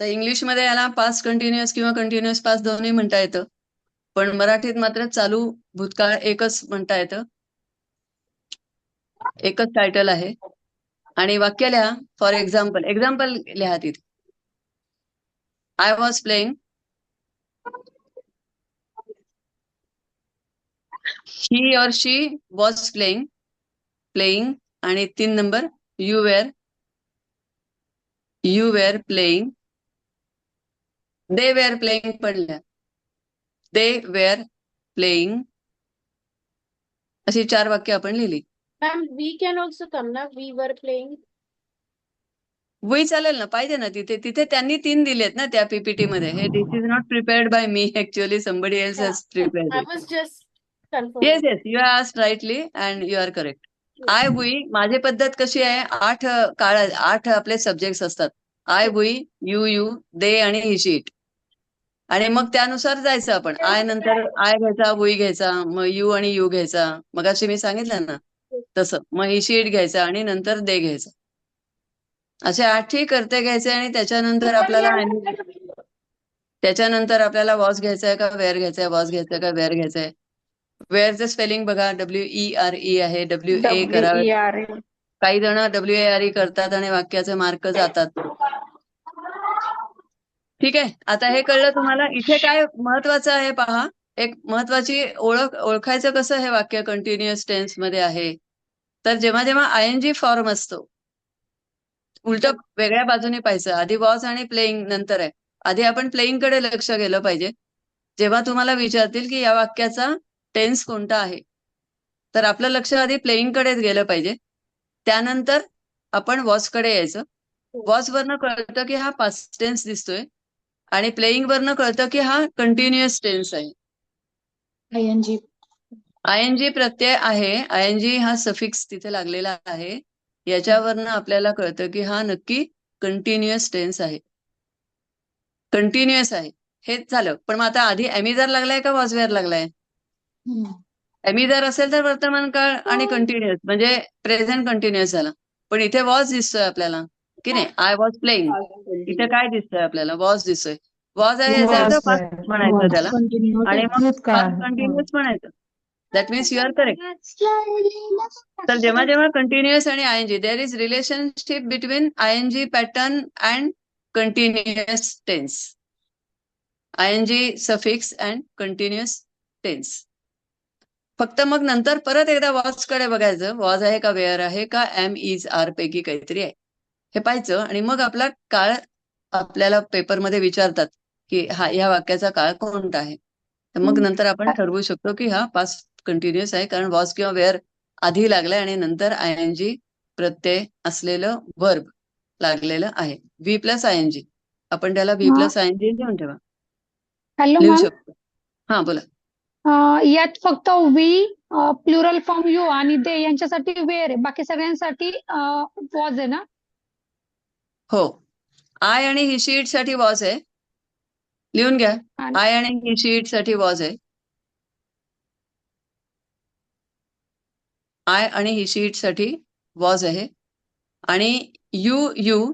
तर इंग्लिशमध्ये याला पास्ट कंटिन्युअस किंवा कंटिन्युअस पास्ट दोन्ही म्हणता येतं, पण मराठीत मात्र चालू भूतकाळ एकच म्हणता येतं, एकच टायटल आहे. आणि वाक्य लिहा. फॉर एक्झाम्पल, एक्झाम्पल लिहा तिथे. आय वॉज प्लेइंग, ही और शी वॉज प्लेइंग, प्लेइंग, आणि 3 number you were playing, they were playing पण लिहा. दे वेअर प्लेइंग, अशी 4 वाक्य आपण लिहिली.
Ma'am, we can also come now. We were playing.
वही चालेल ना, पाहिजे ना तिथे. तिथे त्यांनी 3 दिलेत ना त्या PPT मध्ये. हे this is not prepared by me actually somebody else has prepared
I
it.
was just
yes,
confirming.
Yes. You are asked rightly and you are correct. I, we, माझी पद्धत कशी आहे, 8 आपले सब्जेक्ट्स असतात. आय, वी, यू, दे आणि ही, she, it. आणि मग त्यानुसार जायचं आपण. आय नंतर आय घ्यायचा, वी घ्यायचा, मग यू आणि यू घ्यायचा. मगाशी मी सांगितलं ना तसं. मग ही, शी, इट घ्यायचा आणि नंतर दे घ्यायचा. असे 8ही करते घ्यायचे आणि त्याच्यानंतर आपल्याला वॉज घ्यायचा का वेअर घ्यायचा आहे, वॉज घ्यायचा का वेअर घ्यायचा आहे. वेअरचं स्पेलिंग बघा, WERE आहे, WA करावे.
WERE.
काही जण WARE करतात आणि वाक्याचे मार्क जातात. ठीक आहे. आता हे कळलं तुम्हाला. इथे काय महत्वाचं आहे पहा. एक महत्वाची ओळखायचं कसं हे वाक्य कंटिन्युअस टेन्स मध्ये आहे. तर जेव्हा जेव्हा ING फॉर्म असतो, उलट वेगळ्या बाजूने पाहायचं. आधी वॉज आणि प्लेइंग नंतर आहे. आधी आपण प्लेइंग कडे लक्ष गेलं पाहिजे. जेव्हा तुम्हाला विचारतील की या वाक्याचा टेन्स कोणता आहे, तर आपलं लक्ष आधी प्लेइंग कडेच गेलं पाहिजे. त्यानंतर आपण वॉज कडे यायचं. वॉज वरनं कळतं की हा पास्ट टेन्स दिसतोय आणि प्लेइंग वरनं कळतं की हा कंटिन्युअस टेन्स आहे. ING प्रत्यय आहे. ING हा सफिक्स तिथे लागलेला आहे. याच्यावरनं आपल्याला कळतं की हा नक्की कंटिन्युअस टेन्स आहे. कंटिन्युअस आहे. हेच झालं. पण मग आता आधी एमी जर लागलाय का वॉज वेअर लागलाय? एमी जर असेल तर वर्तमान काळ आणि कंटिन्युअस म्हणजे प्रेझेंट कंटिन्युअस झाला. पण इथे वॉज दिसतोय आपल्याला की नाही. I was playing. इथे काय दिसतंय आपल्याला? वॉज दिसतोय. वॉज आहे याचा अर्थ पास्ट म्हणायचं त्याला आणि मग
भूतकाळ.
पास्ट कंटिन्युअस म्हणायचं. That means you are correct. तर जेव्हा जेव्हा कंटिन्युअस आणि ING there is relationship between ING pattern and continuous tense. ING suffix and continuous tense. फक्त मग नंतर परत एकदा वॉज कडे बघायचं. वॉज आहे का वेअर आहे का एम, इज, आर पैकी काहीतरी आहे हे पाहायचं. आणि मग आपला काळ आपल्याला पेपरमध्ये विचारतात की ह्या वाक्याचा काळ कोणता आहे. तर मग नंतर आपण ठरवू शकतो की हा पास्ट कंटिन्युअस आहे, कारण वॉज किंवा वेअर आधी लागलाय आणि नंतर ING प्रत्यय असलेलं वर्ब लागलेलं आहे. V plus ING. आपण त्याला V प्लस ING लिहून ठेवा.
हॅलो
लिहू
मॅम.
शकतो. हा बोला.
यात फक्त वी प्लुरल फॉर्म यू आणि दे यांच्यासाठी वेअर आहे, बाकी सगळ्यांसाठी वॉज आहे ना?
हो. आय आणि ही, शी, इट साठी वॉज आहे. लिहून घ्या. आय आणि ही, शी, इट साठी वॉज आहे. आय आणि ही, शी, इट साठी वॉज आहे. आणि यू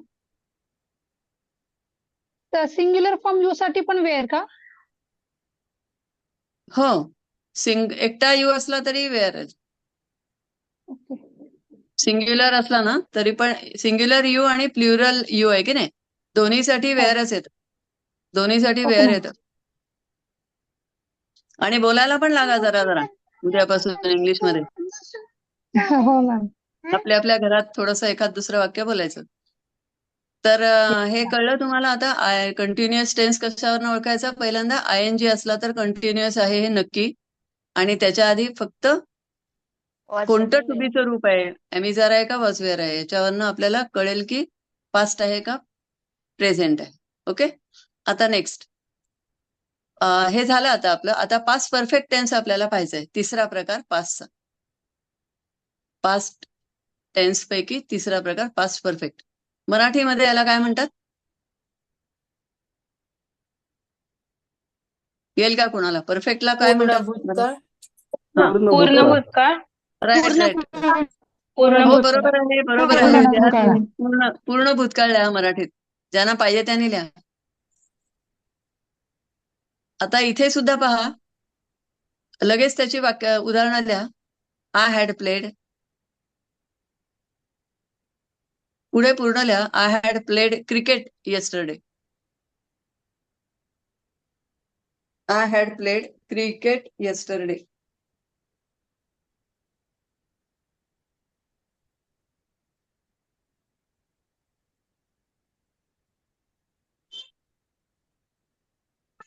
तर सिंग्युलर फॉर्म यू साठी पण वेअर का?
हो. एकटा यू असला तरी वेअर आहे. सिंग्युलर असला ना तरी पण सिंग्युलर यू आणि प्लुरल यू आहे की नाही, दोन्हीसाठी वेअरच येतं. दोन्हीसाठी वेअर येतं. आणि बोलायला पण लागा जरा जरा उद्यापासून इंग्लिशमध्ये.
हो मॅम.
आपल्या आपल्या घरात थोडंसं एखाद दुसरं वाक्य बोलायचं. तर हे कळलं तुम्हाला आता. कंटिन्युअस टेन्स कशावरून ओळखायचा? पहिल्यांदा ING असला तर कंटिन्युअस आहे हे नक्की. आणि त्याच्या आधी फक्त कोणतं टू बीचं रूप आहे, एमिजार आहे का वॉज वेअर आहे, याच्यावरनं आपल्याला कळेल की पास्ट आहे का प्रेझेंट आहे. ओके. आता नेक्स्ट हे झालं आता आपलं. आता पास्ट परफेक्ट टेन्स आपल्याला पाहायचंय. तिसरा प्रकार पास्टचा. पास्ट टेन्स पैकी तिसरा प्रकार पास्ट परफेक्ट. मराठीमध्ये याला काय म्हणतात? येईल का कोणाला? परफेक्टला काय म्हणतात?
पूर्ण भूतकाळ.
Right right.
पूर्ण
हो
भूतकाळ.
बरोबर आहे, बरोबर आहे. लिहा तुम्ही. पूर्ण भूतकाळ लिहा मराठीत. ज्यांना पाहिजे त्यांनी लिहा. आता इथे सुद्धा पहा, लगेच त्याची उदाहरणं लिहा. I had played. पुढे पूर्ण लिहा. I had played cricket yesterday. I had played cricket yesterday.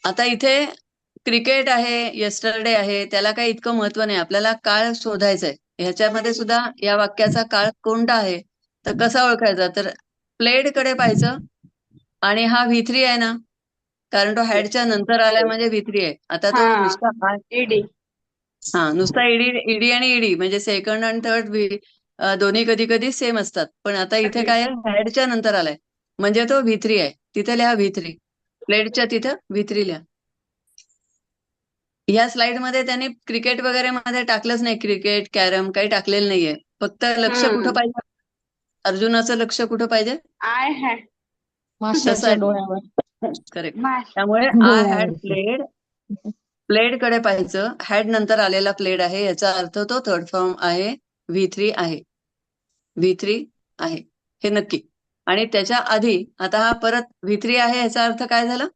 आता इथे क्रिकेट आहे, येस्टरडे आहे, त्याला काही इतकं महत्व नाही. आपल्याला काळ शोधायचा आहे. ह्याच्यामध्ये सुद्धा या वाक्याचा काळ कोणता आहे तर कसा ओळखायचा? तर प्लेड कडे पाहायचं आणि हा V3 आहे ना, कारण तो हॅडच्या नंतर आलाय म्हणजे V3 आहे. आता तो
हा.
नुसता
ईडी.
नुसता ईडी आणि ईडी म्हणजे सेकंड आणि थर्ड दोन्ही कधी कधी सेम असतात. पण आता इथे काय आहे, हॅडच्या नंतर आलाय म्हणजे तो V3 आहे. तिथे लिहा V3. प्लेडच्या तिथं V3 लिहा. ह्या स्लाइड मध्ये त्यांनी क्रिकेट वगैरे मध्ये टाकलंच नाही. क्रिकेट, कॅरम काही टाकलेलं नाहीये. फक्त लक्ष कुठं पाहिजे? अर्जुनाचं लक्ष कुठं पाहिजे?
I had.
तसं आहे
डोळ्यावर.
करेक्ट. त्यामुळे आय हॅड प्लेड कडे पाहायचं. हॅड नंतर आलेला प्लेड आहे याचा अर्थ तो थर्ड फॉर्म आहे. V3 आहे. V3 आहे हे नक्की. आणि त्याच्या आधी आता हा परत V3 आहे याचा अर्थ काय झाला?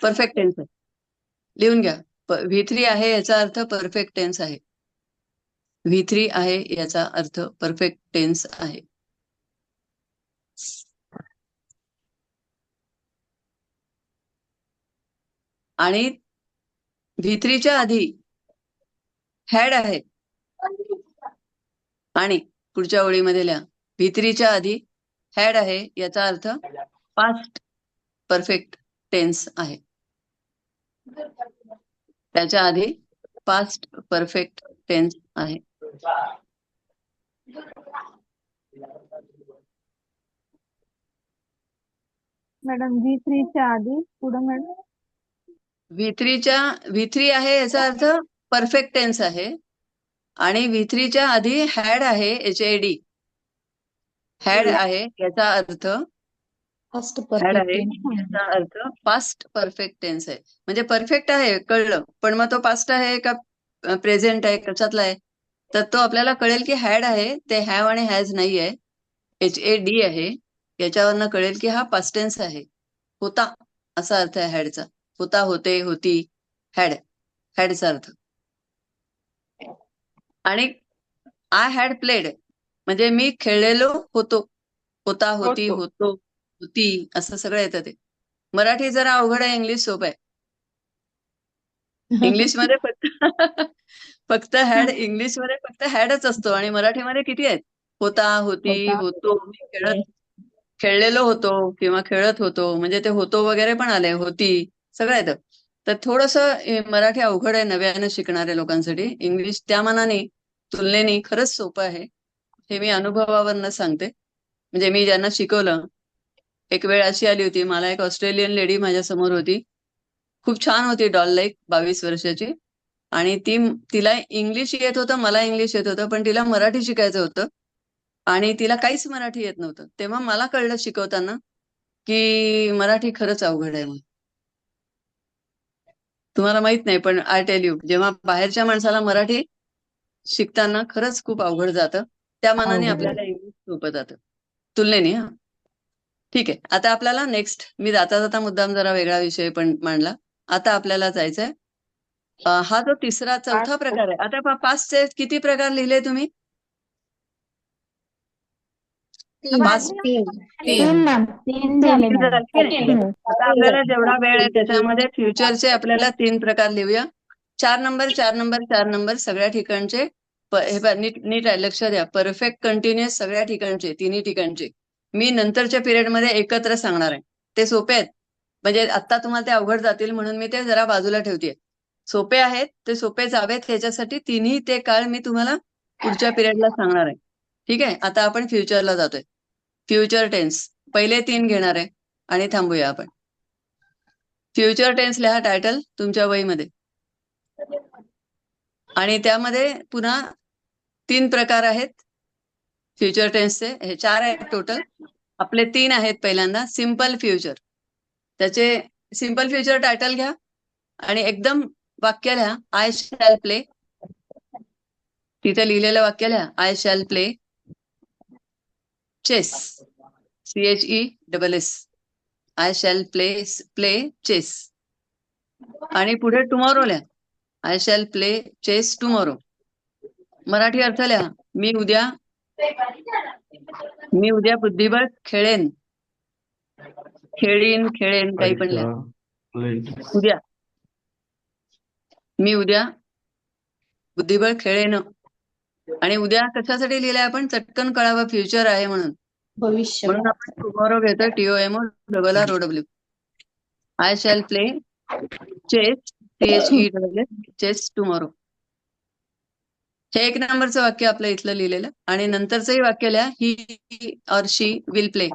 परफेक्ट टेन्स आहे. लिहून घ्या. V3 आहे याचा अर्थ परफेक्ट टेन्स आहे. V3 आहे याचा अर्थ परफेक्ट टेन्स आहे. आणि V3च्या आधी हॅड आहे आणि पुढच्या ओळीमध्ये लिहा V3च्या आधी हॅड आहे याचा अर्थ पास्ट परफेक्ट टेन्स आहे. त्याच्या आधी पास्ट परफेक्ट टेन्स आहे.
मॅडम V3 च्या आधी पुढे मॅडम
V3 आहे याचा अर्थ परफेक्ट टेन्स आहे आणि V3च्या आधी हॅड आहे HAD. हॅड आहे याचा अर्थ
फर्स्ट
हॅड आहे
परफेक्ट
याचा अर्थ पास्ट परफेक्ट टेन्स आहे. म्हणजे परफेक्ट आहे कळलं, पण मग तो पास्ट आहे का प्रेझेंट आहे कशातला आहे? तर तो आपल्याला कळेल की हॅड आहे ते हॅव आणि हॅज नाही आहे. HAD आहे. याच्यावरनं कळेल की हा पास्ट टेन्स आहे. होता असा अर्थ आहे हॅडचा. होता, होते, होती, हॅड. हॅडचा अर्थ. आणि आय हॅड प्लेड म्हणजे मी खेळलेलो होतो. होता, होती, होतो, होती असं सगळं येतं ते. मराठी जरा अवघड आहे, इंग्लिश सोपं आहे. इंग्लिशमध्ये फक्त हॅड, इंग्लिशमध्ये फक्त हॅडच असतो आणि मराठीमध्ये किती आहेत? होता, होती, होतो, मी खेळलेलो होतो किंवा खेळत होतो म्हणजे ते होतो वगैरे पण आले, होती सगळं येतं. तर थोडंसं मराठी अवघड आहे नव्यानं शिकणाऱ्या लोकांसाठी. इंग्लिश त्या मानाने तुलनेने खरंच सोपं आहे. हे मी अनुभवावरनं सांगते. म्हणजे मी ज्यांना शिकवलं, एक वेळ अशी आली होती, मला एक ऑस्ट्रेलियन लेडी माझ्या समोर होती. खूप छान होती, डॉल लाईक, 22 वर्षाची. आणि तिला इंग्लिश येत होतं, मला इंग्लिश येत होतं, पण तिला मराठी शिकायचं होतं आणि तिला काहीच मराठी येत नव्हतं. तेव्हा मला कळलं शिकवताना की मराठी खरंच अवघड आहे. तुम्हाला माहित नाही, पण आय टेल यू, जेव्हा बाहेरच्या माणसाला मराठी शिकताना खरंच खूप अवघड जातं. त्या मानाने आपल्याला इंग्लिश सोपं जातं तुलनेने. हा ठीक आहे. आता आपल्याला नेक्स्ट, मी जाता जाता मुद्दाम जरा वेगळा विषय पण मांडला. आता आपल्याला जायचंय हा जो चौथा प्रकार आहे. आता पास्टचे किती प्रकार लिहिले तुम्ही? पास्ट
तीन झाले मॅडम.
आता आपल्याला जेवढा वेळ आहे त्याच्यामध्ये फ्युचरचे आपल्याला 3 प्रकार लिहूया. 4 नंबर 4 नंबर 4 नंबर सगळ्या ठिकाणचे. हे पहा, नीट आहे, लक्ष द्या. परफेक्ट कंटिन्युअस सगळ्या ठिकाणचे, तिन्ही ठिकाणचे मी नंतरच्या पिरियडमध्ये एकत्र सांगणार आहे. ते सोपे आहेत, म्हणजे आता तुम्हाला ते अवघड जातील म्हणून मी ते जरा बाजूला ठेवतेय. सोपे आहेत, ते सोपे जावेत ह्याच्यासाठी तिन्ही ते काळ मी तुम्हाला पुढच्या पिरियडला सांगणार आहे. ठीक आहे. आता आपण फ्युचरला जातोय. फ्युचर टेन्स पहिले 3 घेणार आहे आणि थांबूया आपण. फ्युचर टेन्स लिहा टायटल तुमच्या वहीमध्ये. आणि त्यामध्ये पुन्हा 3 प्रकार आहेत फ्युचर टेन्सचे. हे 4 आहेत टोटल. आपले 3 आहेत. पहिल्यांदा सिंपल फ्युचर. त्याचे सिंपल फ्युचर टायटल घ्या आणि एकदम वाक्य लिहा, आय शॅल प्ले. तिथे लिहिलेलं वाक्य लिहा, I shall play chess. CHESS. I shall play chess. आणि पुढे टुमॉरो लिहा, I shall play chess tomorrow. Marathi अर्थ लिहा, मी उद्या बुद्धिबळ खेळेन. खेळेन काही पण लिहा. उद्या, मी उद्या बुद्धिबळ खेळेन. आणि उद्या कशासाठी लिहिलंय आपण? चटकन कळावं फ्युचर आहे म्हणून.
भविष्य.
म्हणून आपण टुमॉरो घेतो TOMO double ROW. I shall play chess CHE chess tomorrow. हे 1 नंबरचं वाक्य आपलं इथलं लिहिलेलं आणि नंतरचंही वाक्य लिहा. He or she will play.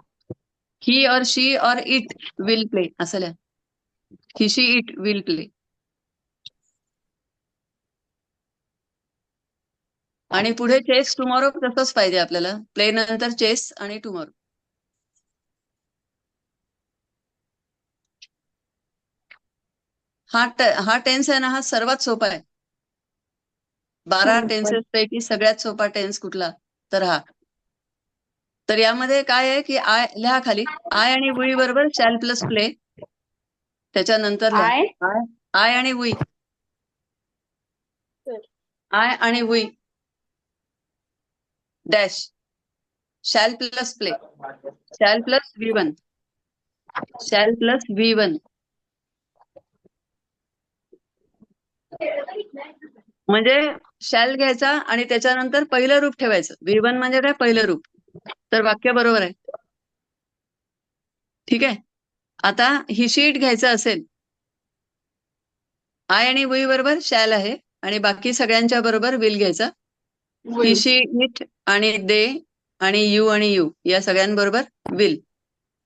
He or she or it will play असं लिहा. He she it will play. आणि पुढे चेस टुमॉरो तसंच पाहिजे आपल्याला. प्ले नंतर चेस आणि टुमॉरो. हा टेन्स आहे ना, हा सर्वात सोपा आहे. 12 टेन्सेस पैकी सगळ्यात सोपा टेन्स कुठला तर हा. तर यामध्ये काय आहे की आय लिहा खाली. आय आणि वी बरोबर शॅल प्लस प्ले. त्याच्यानंतर लिहा आय आणि वी. आय आणि we dash shall plus play. Shall plus V1. Shall plus V1 म्हणजे शॅल घ्यायचा आणि त्याच्यानंतर पहिलं रूप ठेवायचं. V1 म्हणजे काय पहिलं रूप. तर वाक्य बरोबर आहे. ठीक आहे. आता ही शीट घ्यायचं असेल. आय आणि वी बरोबर शॅल आहे आणि बाकी सगळ्यांच्या बरोबर विल घ्यायचा. ही शी इट आणि दे आणि यू आणि यू या सगळ्यांबरोबर will.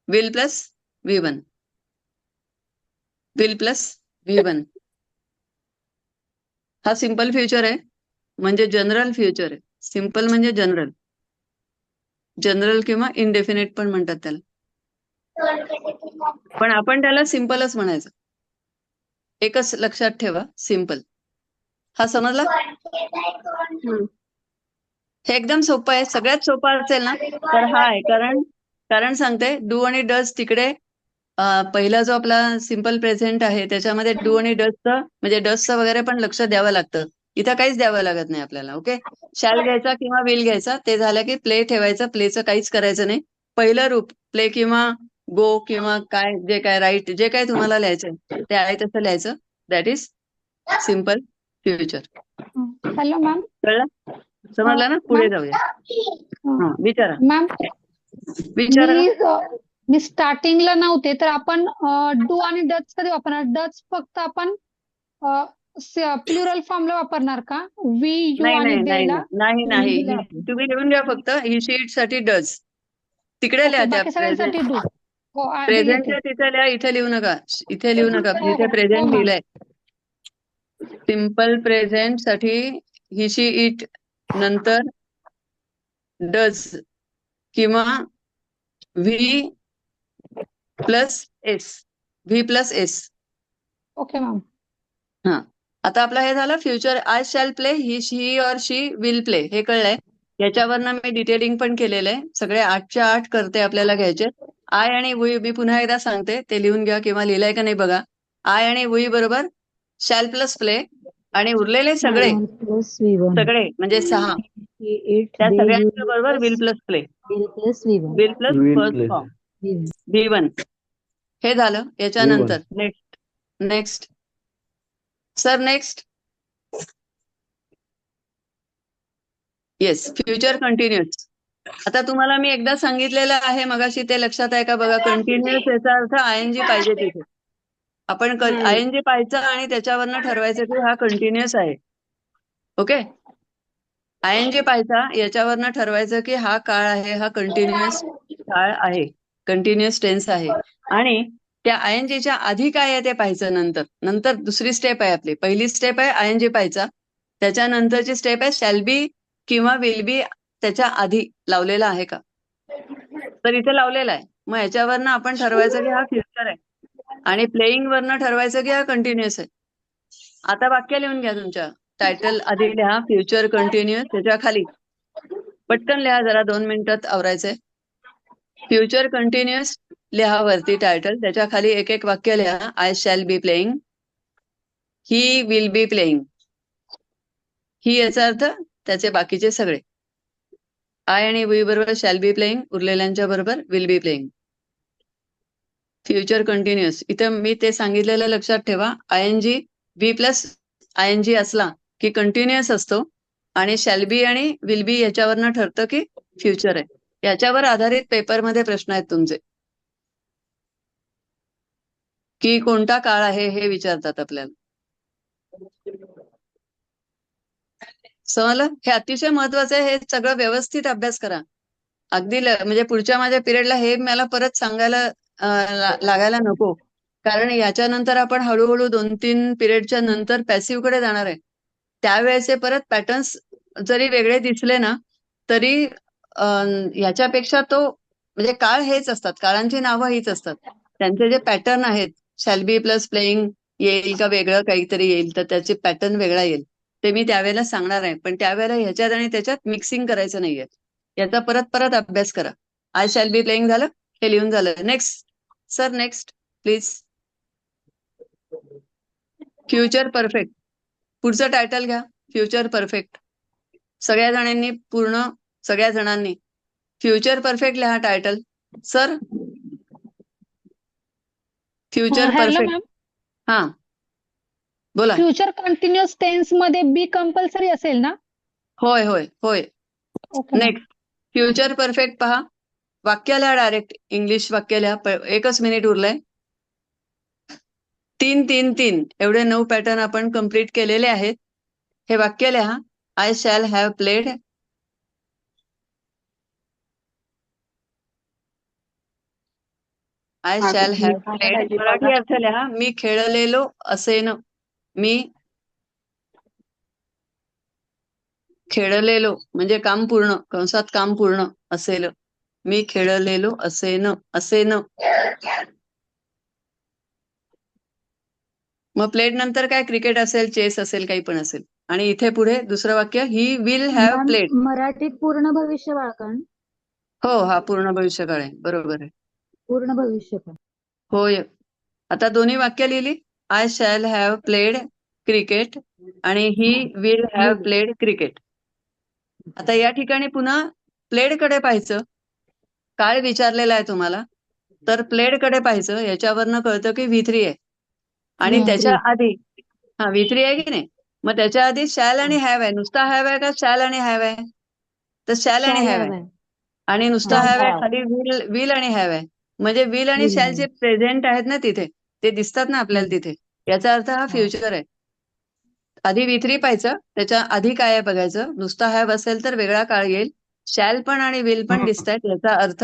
Will plus V1. Will plus V1. हा सिंपल फ्युचर आहे म्हणजे जनरल फ्युचर आहे. सिंपल म्हणजे जनरल. जनरल किंवा इनडेफिनेट पण म्हणतात त्याला. पण आपण त्याला सिंपलच म्हणायचं. एकच लक्षात ठेवा सिंपल. हा समजला? हे एकदम सोपं आहे. सगळ्यात सोपं असेल ना तर हा आहे. कारण सांगते डू आणि डज तिकडे पहिला जो आपला सिंपल प्रेझेंट आहे त्याच्यामध्ये डू आणि डजचं म्हणजे डजचं वगैरे पण लक्ष द्यावं लागतं. इथं काहीच द्यावं लागत नाही आपल्याला. ओके. शॅल घ्यायचा किंवा विल घ्यायचा. ते झालं की प्ले ठेवायचं. प्लेचं काहीच करायचं नाही. पहिलं रूप प्ले किंवा गो किंवा काय जे काय राईट जे काय तुम्हाला लिहायचंय ते आहे तसं लिहायचं. That is simple future.
Hello ma'am.
कळलं? समजलं ना? पुढे जाऊया. हा विचारा.
मॅम
विचारा.
मी स्टार्टिंगला नव्हते तर आपण डू आणि डच कधी वापरणार? डच फक्त आपण प्लुरल फॉर्मला वापरणार का? वी यू आणि डे ला?
नाही तुम्ही लिहून घ्या फक्त ही शीट साठी डज. तिकडे लिहा त्या
बाकी सगळ्यांसाठी डू. हो आधी
प्रेझेंटच्या तिथे लिहा. इथे लिहू नका. इथे लिहू नका. जिथे प्रेझेंट लिहिलंय. सिंपल प्रेझेंट साठी ही शी इट नंतर डज किंवा V plus S. V plus S.
Okay ma'am.
हा. आता आपला हे झालं future. I shall play. He or she will play. हे कळलंय. याच्यावरनं मी डिटेलिंग पण केलेलं आहे. सगळे 8च्या 8 करते आपल्याला घ्यायचे. आय आणि वी मी पुन्हा एकदा सांगते. ते लिहून घ्या किंवा लिहिलंय का नाही बघा. आय आणि वी बरोबर शॅल प्लस प्ले आणि उरलेले सगळे म्हणजे 6 त्या सगळ्यांच्या बरोबर will plus play. Will plus first form V1. हे झालं. याच्यानंतर next sir next. Yes future continuous. आता तुम्हाला मी एकदा सांगितलेलं आहे मगाशी ते लक्षात आहे का बघा. कंटिन्युअस याचा अर्थ ING पाहिजे तिथे. आपण ING पाहायचं आणि त्याच्यावरनं ठरवायचं की हा कंटिन्युअस आहे. ओके. ING पाहायचा याच्यावरनं ठरवायचं की हा काळ आहे हा कंटिन्युअस काळ आहे. कंटिन्युअस टेन्स आहे. आणि त्या INGच्या आधी काय आहे ते पाहायचं नंतर दुसरी स्टेप आहे आपली. पहिली स्टेप आहे ING पाहायचा. त्याच्यानंतरची स्टेप आहे शॅल बी किंवा विल बी त्याच्या आधी लावलेला आहे का. तर इथे लावलेला आहे. मग याच्यावरनं आपण ठरवायचं की हा फ्युचर आहे. आणि प्लेइंग वरनं ठरवायचं की हा कंटिन्युअस आहे. आता वाक्य लिहून घ्या तुमच्या. टायटल आधी लिहा फ्युचर कंटिन्युअस. त्याच्या खाली पटकन लिहा जरा 2 मिनिटात आवरायचंय. फ्युचर कंटिन्युअस लिहा वरती टायटल. त्याच्या खाली एक एक वाक्य लिहा. I shall be playing. He will be playing. He याचा अर्थ त्याचे बाकीचे सगळे. आय आणि वी बरोबर शॅल बी प्लेइंग. उरलेल्यांच्या बरोबर will be playing. Future continuous. इथं मी ते सांगितलेलं लक्षात ठेवा. ING बी प्लस ING असला की कंटिन्युअस असतो आणि शॅल बी आणि विल बी याच्यावरनं ठरतं की फ्युचर आहे. याच्यावर आधारित पेपरमध्ये प्रश्न आहेत तुमचे, की कोणता काळ आहे हे विचारतात आपल्याला. समजलं? हे अतिशय महत्वाचं आहे. हे सगळं व्यवस्थित अभ्यास करा. अगदी म्हणजे पुढच्या माझ्या पिरियडला हे मला परत सांगायला लागायला नको, कारण याच्यानंतर आपण हळूहळू 2-3 पिरियडच्या नंतर पॅसिव्ह कडे जाणार आहे. त्यावेळेचे परत पॅटर्न्स जरी वेगळे दिसले ना तरी ह्याच्यापेक्षा तो म्हणजे काळ हेच असतात, काळांची नावं हीच असतात. त्यांचे जे पॅटर्न आहेत, शॅल बी प्लस प्लेइंग येईल का वेगळं काहीतरी येईल, तर त्याचे पॅटर्न वेगळा येईल, ते मी त्यावेळेला सांगणार आहे. पण त्यावेळेला ह्याच्यात आणि त्याच्यात मिक्सिंग करायचं नाहीये. याचा परत परत अभ्यास करा. आय शॅल बी प्लेइंग झालं, हे लिहून झालं. Next sir, next please. Future perfect. पुढचं टायटल घ्या, फ्युचर परफेक्ट. सगळ्या जणांनी फ्युचर परफेक्ट लिहा title. Sir, future
hello
perfect.
Ma'am,
हा बोला.
फ्युचर कंटिन्युअस टेन्स मध्ये बी कंपल्सरी असेल ना?
होय होय होय.
Okay ma'am.
Next future perfect पहा. वाक्य लिहा डायरेक्ट, इंग्लिश वाक्य लिहा. 1च मिनिट उरलंय. 3-3-3 एवढे 9 पॅटर्न आपण कंप्लीट केलेले आहेत. हे वाक्य लिहा. I shall have played. I shall have played. Marathi अर्थ लिहा. मी खेळलेलो असेन. मी खेळलेलो म्हणजे काम पूर्ण, कंसात काम पूर्ण असेल. मी खेळलेलो असेन. मग प्लेड नंतर काय, क्रिकेट असेल, चेस असेल, काही पण असेल. आणि इथे पुढे दुसरं वाक्य, ही विल हॅव प्लेड.
मराठीत पूर्ण भविष्यकाळ.
हो, हा पूर्ण भविष्यकाळ आहे. बरोबर आहे.
पूर्ण भविष्यकाळ.
होय. आता दोन्ही वाक्य लिहिली. I shall have played cricket आणि he will have played cricket. आता या ठिकाणी पुन्हा प्लेड कडे पाहायचं. काळ विचारलेला आहे तुम्हाला, तर प्लेड कडे पाहायचं. याच्यावरनं कळतं की V3 आहे. आणि त्याच्या आधी V3 आहे की नाही, मग त्याच्या आधी शॅल आणि हॅव आहे. नुसता हॅव आहे का शॅल आणि हॅव आहे? तर शॅल आणि हॅव आहे. आणि नुसता हॅव आहे, खाली विल आणि हॅव आहे. म्हणजे विल आणि शॅल जे प्रेझेंट आहेत ना तिथे, ते दिसतात ना आपल्याला तिथे. याचा अर्थ हा फ्युचर आहे. आधी V3 पाहायचं, त्याच्या आधी काय आहे बघायचं. नुसता हॅव असेल तर वेगळा काळ येईल. शॅल पण आणि विल पण दिसतायत, याचा अर्थ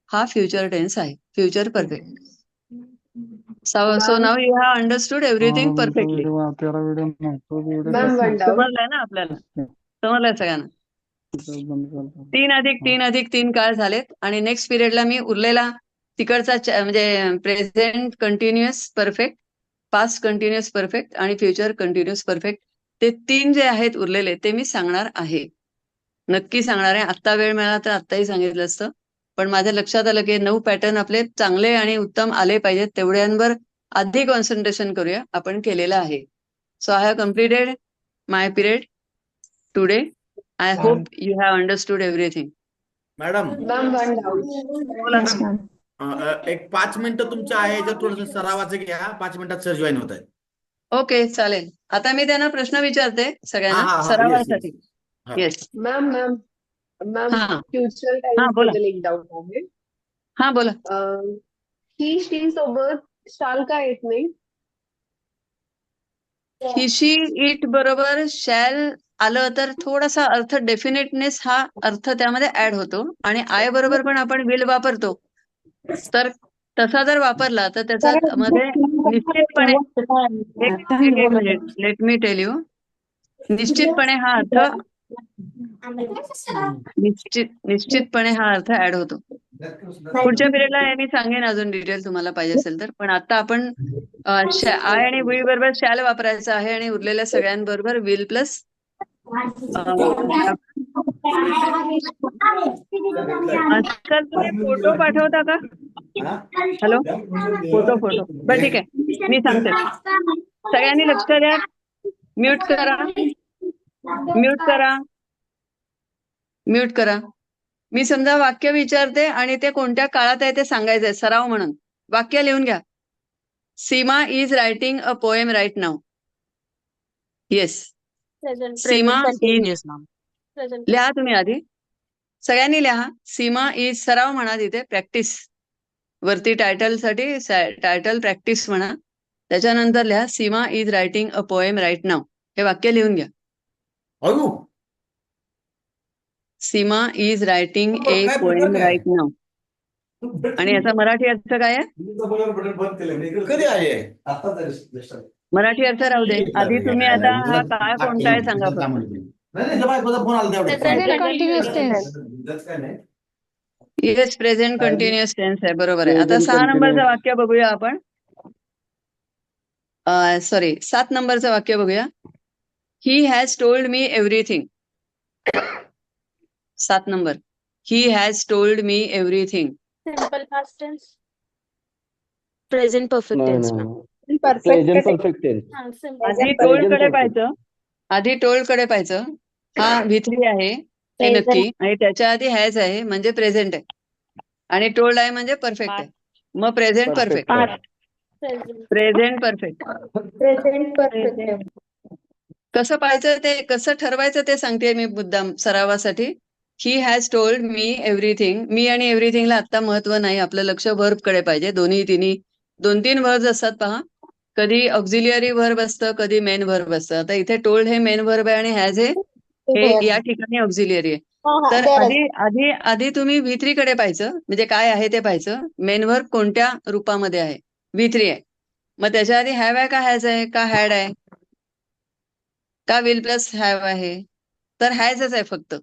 हा फ्युचर टेन्स आहे, future perfect. So now you have understood everything perfectly.
Ma'am, 1 doubt.
समजलंय ना आपल्याला? समजलंय सगळ्यांना? 3+3+3 काळ झालेत. आणि नेक्स्ट पिरियडला मी उरलेला तिकडचा म्हणजे present continuous perfect, past continuous perfect आणि फ्युचर कंटिन्युअस परफेक्ट, ते 3 जे आहेत उरलेले ते मी सांगणार आहे. नक्की सांगणार आहे. आत्ता वेळ मिळाला तर आत्ताही सांगितलं असतं, पण माझ्या लक्षात आलं की 9 पॅटर्न आपले चांगले आणि उत्तम आले पाहिजेत, तेवढ्यांवर आधी कॉन्सन्ट्रेशन करूया. आपण केलेलं आहे. So I have completed my period today. I hope you have understood everything.
Madam,
ma'am, 1 doubt.
एक 5 मिनिटं तुमच्या आहे, जर थोडस सरावाचं घ्या. 5 मिनिटात सर जॉईन होत आहेत.
ओके, चालेल. आता मी त्यांना प्रश्न विचारते सगळ्यांना
येस
सरावासाठी. येस.
मॅम,
हा
फ्युचर
हा
टाइम्स
बोला.
बद्दल एक डाऊट आहे.
हा बोला.
ही शी सोबत शाल का येत नाही?
ही शी इट बरोबर शॅल आलं तर थोडासा अर्थ डेफिनेटनेस हा अर्थ त्यामध्ये ऍड होतो. आणि आय बरोबर पण आपण विल वापरतो. तर तसा जर वापरला तर त्याचा मध्ये निश्चितपणे एक minute, let me tell you. निश्चितपणे हा अर्थ निश्चितपणे हा अर्थ ऍड होतो. पुढच्या पिरियडला हे मी सांगेन अजून डिटेल तुम्हाला पाहिजे असेल तर. पण आता आपण आय आणि विल बरोबर शॅल वापरायचं आहे आणि उरलेल्या सगळ्यांबरोबर विल प्लस सर तुम्ही फोटो पाठवता का? हॅलो, फोटो बरं ठीक आहे, मी सांगते. सगळ्यांनी लक्ष द्या. म्यूट करा. मी समजा वाक्य विचारते आणि ते कोणत्या काळात आहे ते सांगायचंय सराव म्हणून. वाक्य लिहून घ्या. Seema is writing a poem right now. Yes, Seema is. लिहा तुम्ही आधी. सगळ्यांनी लिहा. सीमा इज सराव म्हणा तिथे, प्रॅक्टिस. वरती टायटलसाठी टायटल प्रॅक्टिस म्हणा. त्याच्यानंतर लिहा Seema is writing a poem right now. हे वाक्य लिहून घ्या.
अयो
सीमा इज रायटिंग ए
काय
पोएम
प्रकार आहे?
राईट नाव. आणि याचा मराठी अर्थ काय आहे?
कधी आहे?
मराठी अर्थ राहू दे. आधी तुम्ही आता हा काळ कोणता आहे सांगा फक्त.
फोन आला तेवढे.
Present continuous tense.
Yes, present continuous tense आहे. बरोबर आहे. आता 6 नंबरचं वाक्य बघूया आपण. सॉरी, 7 नंबरचं वाक्य बघूया. He has told me everything. 7 number. He has told me everything.
Simple past tense.
Present perfect tense.
Perfect
Simple.
आधी टोल्ड कडे पाहायचं. आधी टोल्ड कडे पाहायचं. हा V3 आहे हे नक्की, आणि त्याच्या आधी हॅज आहे म्हणजे प्रेझेंट आहे, आणि टोल्ड आहे म्हणजे परफेक्ट आहे. मग present perfect. Present perfect.
Present perfect.
कसं पाहायचं ते, कसं ठरवायचं ते सांगते मी मुद्दाम सरावासाठी. He has told me everything. मी आणि एव्हरीथिंगला आता महत्व नाही. आपलं लक्ष व्हर्ब कडे पाहिजे. दोन्ही तिन्ही 2-3 व्हर्ब्स असतात पहा. कधी ऑक्झिलिअरी व्हर्ब असतं, कधी मेन व्हर्ब असतं. आता इथे टोल्ड हे मेन व्हर्ब आहे आणि हॅज हे या ठिकाणी ऑक्झिलिअरी आहे. तर आधी तुम्ही V3 कडे पाहायचं, म्हणजे काय आहे ते पाहायचं. मेन व्हर्ब कोणत्या रूपामध्ये आहे? V3 आहे. मग त्याच्या आधी हॅव आहे का हॅज आहे का हॅड आहे का विल प्लस हॅव आहे? तर हॅजच आहे फक्त.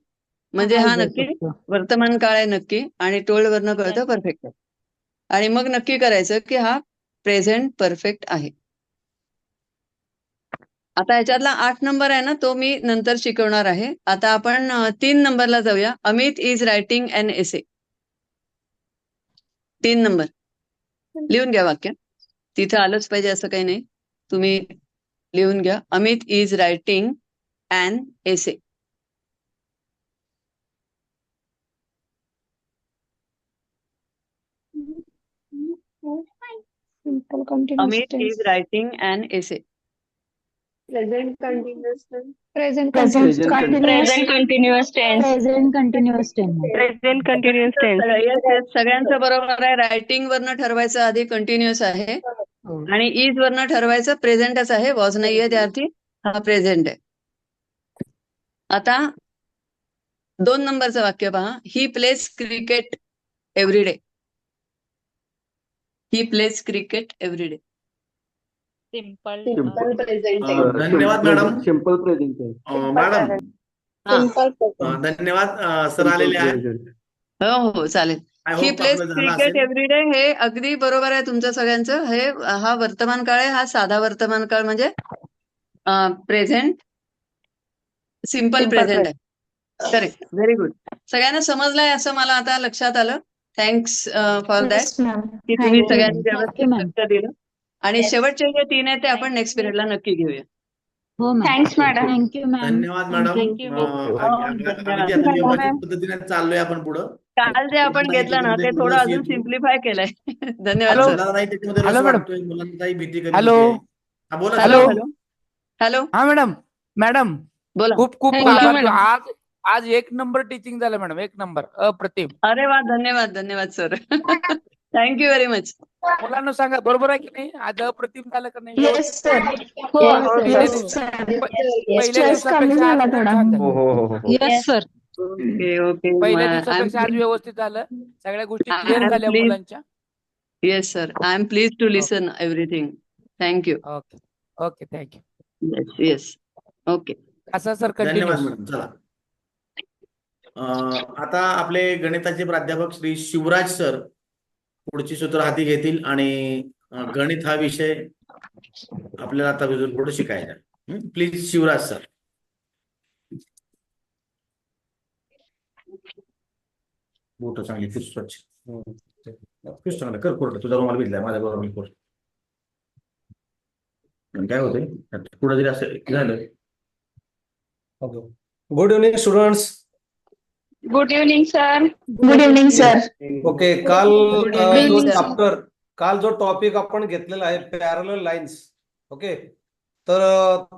म्हणजे हा नक्की वर्तमान काळ आहे नक्की, आणि टोल्ड वरनं कळतं परफेक्ट आहे. आणि मग नक्की करायचं की हा प्रेझेंट परफेक्ट आहे. आता ह्याच्यातला 8 नंबर आहे ना, तो मी नंतर शिकवणार आहे. आता आपण 3 नंबरला जाऊया. Amit is writing an essay. 3 number लिहून घ्या वाक्य. तिथं आलंच पाहिजे असं काही नाही. तुम्ही लिहून घ्या. Amit is writing an essay.
Simple continuous
Amit
tense.
Is writing an essay.
Present continuous tense.
Present
Present
continuous.
Present continuous tense.
Present continuous tense.
Present continuous tense.
सगळ्यांचं बरोबर आहे. रायटिंग वरनं ठरवायचं आधी कंटिन्युअस आहे, आणि इज वरनं ठरवायचं प्रेझेंटच आहे. वॉज नाहीये त्या अर्थी हा प्रेझेंट आहे. आता 2 नंबरचं वाक्य पहा. ही प्लेज क्रिकेट एव्हरीडे. ही plays cricket everyday.
Simple.
Simple present.
धन्यवाद मॅडम.
Simple present.
मॅडम
हा.
सिम्पल
धन्यवाद. सर आलेले आहेत.
हो चालेल.
I
ही
hope
प्लेस
आपलं झालं
क्रिकेट
असेल.
एव्हरीडे हे अगदी बरोबर आहे तुमचं सगळ्यांचं. हा वर्तमान काळ आहे. हा साधा वर्तमान काळ म्हणजे प्रेझेंट सिम्पल प्रेझेंट आहे. करेक्ट. Very good. सगळ्यांना समजलंय असं मला आता लक्षात आलं. Thanks for that
Yes, ma'am.
की तुम्ही
Thank you.
सगळ्यांनी
Thank you,
व्यवस्थित
ma'am.
लक्ष दिलं. आणि शेवटचे जे 3 आहेत ते आपण नेक्स्ट पिरियडला नक्की घेऊया.
हो ma'am.
Thanks madam.
Thank you ma'am.
धन्यवाद मॅडम.
Thank you.
अगदी आता व्यवस्थित पद्धतीने चाललोय आपण पुढं.
काल जे आपण घेतलं ना ते थोडं अजून सिम्प्लिफाय केलंय. धन्यवाद सर.
मुलांना त्याच्यामध्ये रस
हॅलो, मॅडम.
वाटतोय, मुलांनाही भीती कमी
हॅलो.
होतीये. हा, बोला
हॅलो
सर.
हॅलो हॅलो
हा मॅडम. मॅडम
बोला.
खूप खूप
Thank you,
आभार.
madam.
आज 1 नंबर टीचिंग झालं मॅडम. 1 नंबर. अप्रतिम.
अरे वा, धन्यवाद धन्यवाद सर. Thank you very much.
मुलांना सांगा बरोबर आहे की नाही? आज अप्रतिम झालं का नाही?
Yes, sir.
हो,
Yes, sir.
पहिल्या
Stress कमी
दिवसापेक्षा
झाला
आज खूप
थोडा.
छान झालं.
हो.
Yes sir.
Okay okay.
पहिल्या दिवसापेक्षा आज व्यवस्थित झालं. सगळ्या गोष्टी क्लिअर झाल्या मुलांच्या.
Yes sir. I am please to listen everything. Thank you.
Okay okay. Thank you.
Yes yes. Okay.
असं सर
धन्यवाद
कंटिन्यू.
मॅडम. चला आता आपले गणिताचे प्राध्यापक श्री शिवराज सर पुढची सूत्र हाती घेतील, आणि गणित हा विषय आपल्याला आता पुढे शिकायचा. Please Shivraj sir. बोट चांगली फिर स्वच्छ फिर चांगलं कर. कोर्ट तुझा रुमाल भिजलाय, माझ्या बरोबर कोर्ट. काय होतंय पुढे जरी असं झालं.
Good evening students.
Good evening sir.
Good evening, sir.
Okay. काल जो टॉपिक आपण घेतलेला आहे पॅरलल लाईन्स. ओके. तर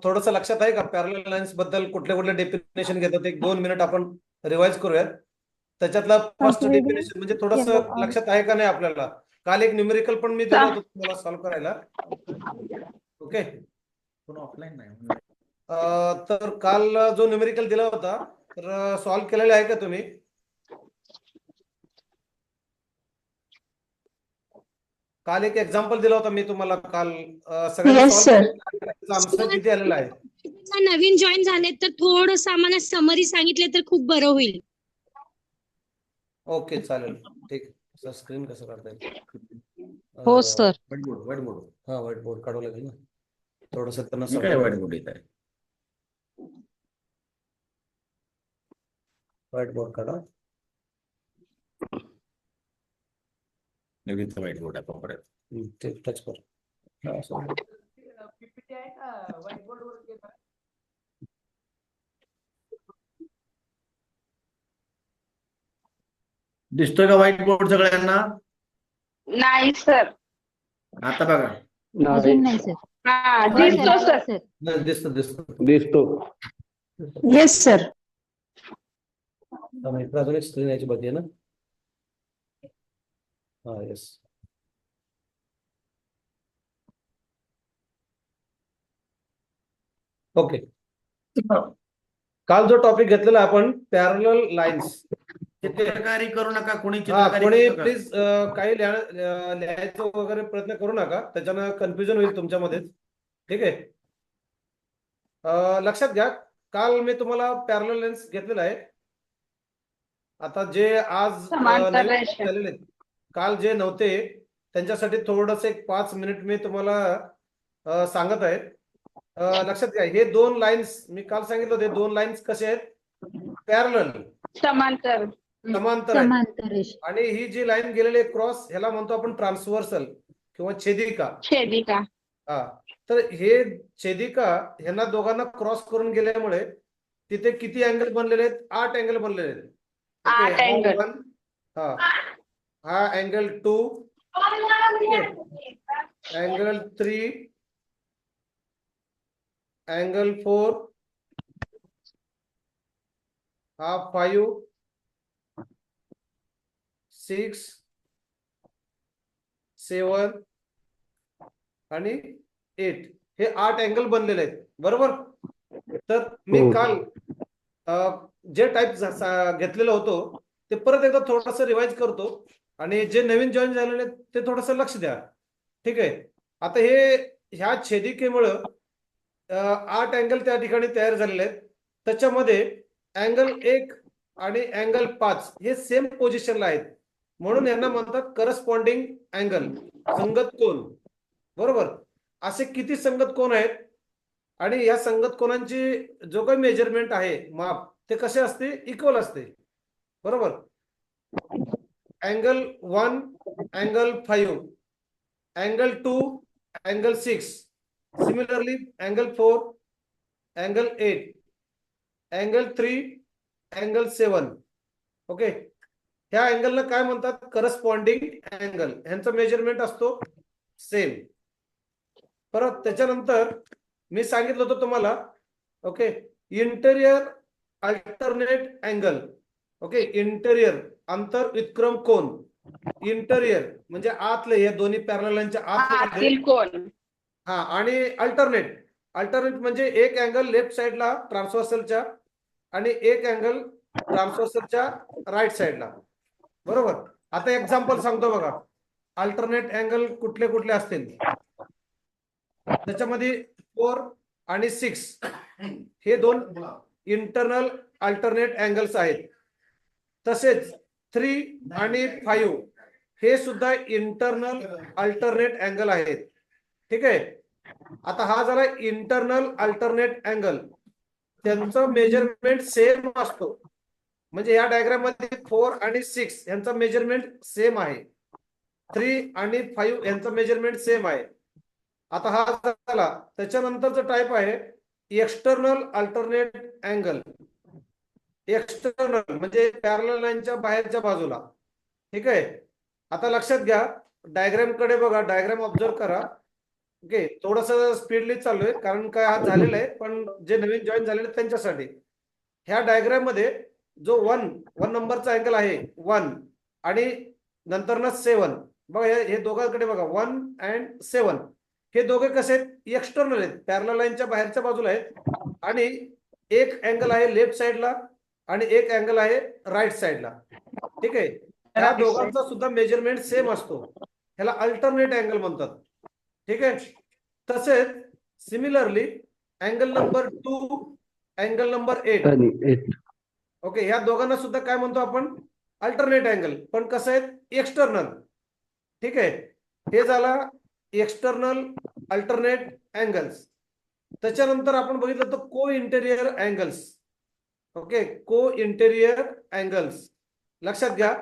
थोडंसं लक्षात आहे का पॅरलल लाईन्स बद्दल कुठले कुठले डेफिनेशन घेतात? 1-2 मिनिट आपण रिवाइज करूयात. त्याच्यातला फर्स्ट
Okay.
डेफिनेशन म्हणजे थोडस
Yes, sir.
लक्षात आहे का नाही आपल्याला? काल एक न्यूमेरिकल पण मी दिलं होतं तुम्हाला सॉल्व्ह करायला. ओके,
ऑफलाईन नाही.
तर काल जो न्यूमेरिकल दिला होता तर सॉल्व्ह केलेला आहे का तुम्ही? काल एक एक्झाम्पल दिला होता मी तुम्हाला काल. सगळ्यांनी
Yes,
सॉल्व्ह
sir.
केलं? आन्सर किती आलेला आहे?
नवीन जॉईन झाले तर थोडस आम्हाला समरी सांगितले तर खूप बरं होईल.
ओके, चालेल, ठीक. स्क्रीन कसं काढता येईल?
हो सर.
White board.
हा, व्हाईट बोर्ड काढावं लागेल ना थोडस त्यांना.
काय व्हाईट बोर्ड येत आहे?
व्हाईट बोर्ड काढा.
नवीन व्हाईट बोर्ड आहे परत.
ते टच कर.
PPT आहे का व्हाईट बोर्ड वर केलं?
दिसतोय का व्हाईट बोर्ड सगळ्यांना?
नाही सर.
आता बघा.
अजून नाही सर.
हा दिसतो सर.
दिसतो दिसतो.
Yes, sir.
अजून एक स्क्रीन याची बाकी आहे ना. हा, येस. ओके, काल जो टॉपिक घेतलेला आपण पॅरलल लाईन्स.
चित्रकारी करू नका कोणी.
कोणी प्लीज काही लिहायचं वगैरे प्रयत्न करू नका, त्याच्यानं कन्फ्युजन होईल तुमच्यामध्ये. ठीक आहे, लक्षात घ्या. काल मी तुम्हाला पॅरलल लाईन्स घेतलेला आहे. आता जे आज झालेले काल जे नव्हते त्यांच्यासाठी थोडस एक 5 मिनिट मी तुम्हाला सांगत आहे. लक्षात घ्या, हे 2 लाईन्स मी काल सांगितलं होते. 2 लाईन्स कसे आहेत? पॅरलल,
समांतर
आहेत. आणि ही जी लाईन गेलेली आहे क्रॉस, ह्याला म्हणतो आपण ट्रान्सव्हर्सल किंवा छेदिका. हा, तर हे छेदिका ह्यांना दोघांना क्रॉस करून गेल्यामुळे तिथे किती अँगल बनलेले आहेत? 8 अँगल बनलेले आहेत.
8 अँगल.
हा अँगल 2, अँगल 3, अँगल 4, हा 5, 6, 7 आणि 8. हे 8 अँगल बनलेले आहेत, बरोबर. तर मी काल जे टाइप घेतलेलं होतं ते परत एकदा थोडस रिवाइज करतो, आणि जे नवीन जॉईन झालेले ते थोडस लक्ष द्या. ठीक आहे, आता ह्या छेदिकेमुळं 8 अँगल त्या ठिकाणी तयार झालेले आहेत. त्याच्यामध्ये अँगल 1 आणि अँगल 5 हे सेम पोझिशनला आहेत, म्हणून यांना म्हणतात करस्पॉन्डिंग अँगल, संगत कोन. बरोबर, असे किती संगत कोन आहेत? आणि या संगत कोनांची जो काही मेजरमेंट आहे, माप, ते कसे असते? इक्वल असते, बरोबर. Angle 1, angle 5, angle 2, angle 6, similarly angle 4, angle 8, angle 3, angle 7. Okay, ह्या अँगलला काय म्हणतात? Corresponding angle. ह्यांचा मेजरमेंट असतो सेम. परत त्याच्यानंतर मी सांगितलं होतं तुम्हाला, okay, interior alternate angle. Okay, interior अंतर व्युत्क्रम कोन. इंटेरियर म्हणजे आतले, हे दोन्ही पॅरलल लाईनच्या आतले
कोन.
हा, आणि अल्टरनेट म्हणजे एक अँगल लेफ्ट साइडला ट्रान्सव्हर्सलच्या आणि एक अँगल ट्रान्सव्हर्सलच्या राईट साइडला, बरोबर. आता एक्झाम्पल सांगतो बघा. अल्टरनेट अँगल कुठले कुठले असतील? त्याच्यामध्ये 4 आणि 6 हे 2 इंटरनल अल्टरनेट अँगल्स आहेत. तसेच 3 आणि 5 हे सुद्धा इंटरनल अल्टरनेट अँगल आहेत. ठीक आहे, आता हा झाला इंटरनल अल्टरनेट अँगल. त्यांचं मेजरमेंट सेम असतो, म्हणजे या डायग्राम मध्ये 4 आणि 6 यांचा मेजरमेंट सेम आहे. 3 आणि 5 यांचा मेजरमेंट सेम आहे. आता हा झाला. त्याच्यानंतरचा टाइप आहे एक्सटर्नल अल्टरनेट अँगल. एक्सटर्नल म्हणजे पॅरलल लाईनच्या बाहेरच्या बाजूला. ठीक आहे, आता लक्षात घ्या, डायग्राम कडे बघा, डायग्राम ऑब्झर्व करा. ओके, थोडस स्पीडली चालू आहे कारण काय आज झालेलं आहे, पण जे नवीन जॉईन झालेले त्यांच्यासाठी. ह्या डायग्राम मध्ये जो वन नंबरचा अँगल आहे 1 आणि नंतर ना 7, बघा हे दोघांकडे बघा 1 and 7, हे दोघे कसे आहेत, एक्सटर्नल आहेत, पॅरलल लाईनच्या बाहेरच्या बाजूला आहेत आणि एक अँगल आहे लेफ्ट साइडला आणि एक अँगल आहे राईट साइडला. ठीक आहे, ह्या दोघांचा सुद्धा मेजरमेंट सेम असतो, ह्याला अल्टरनेट अँगल म्हणतात. ठीक आहे, तसेच similarly angle number 2, angle number 8, okay, ह्या दोघांना सुद्धा काय म्हणतो आपण, अल्टरनेट अँगल, पण कसं आहे, एक्सटर्नल. ठीक आहे, हे झाला एक्सटर्नल अल्टरनेट अँगल्स. त्याच्यानंतर आपण बघितलं तर को इंटेरियर अँगल्स. ओके, को इंटेरियर अँगल्स लक्षात घ्या.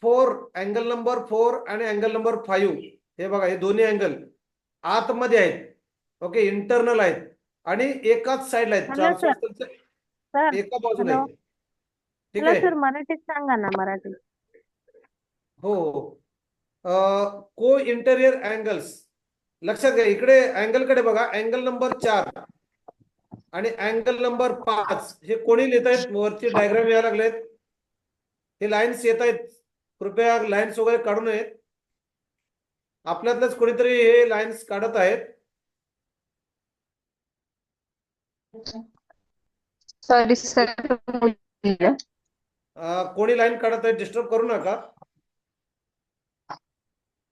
4 अँगल नंबर 4 आणि अँगल नंबर 5, हे बघा, हे दोन्ही अँगल आतमध्ये आहेत. ओके, इंटरनल आहेत आणि एकाच साइडला आहेत, एका बाजूला आहेत. ठीक आहे
सर मराठीत सांगा ना, मराठी.
हो, को इंटेरियर अँगल्स लक्षात घ्या. इकडे अँगल कडे बघा, अँगल नंबर 4 आणि अँगल नंबर 5 हे कोणी लिहित आहेत, वरती डायग्राम यायला लागलेत, हे लाईन्स येत आहेत, कृपया लाईन्स वगैरे काढू नयेत. आपल्यातलंच कोणीतरी हे लाईन्स काढत आहेत.
सॉरी सर,
कोणी लाईन काढत आहे, डिस्टर्ब करू नका.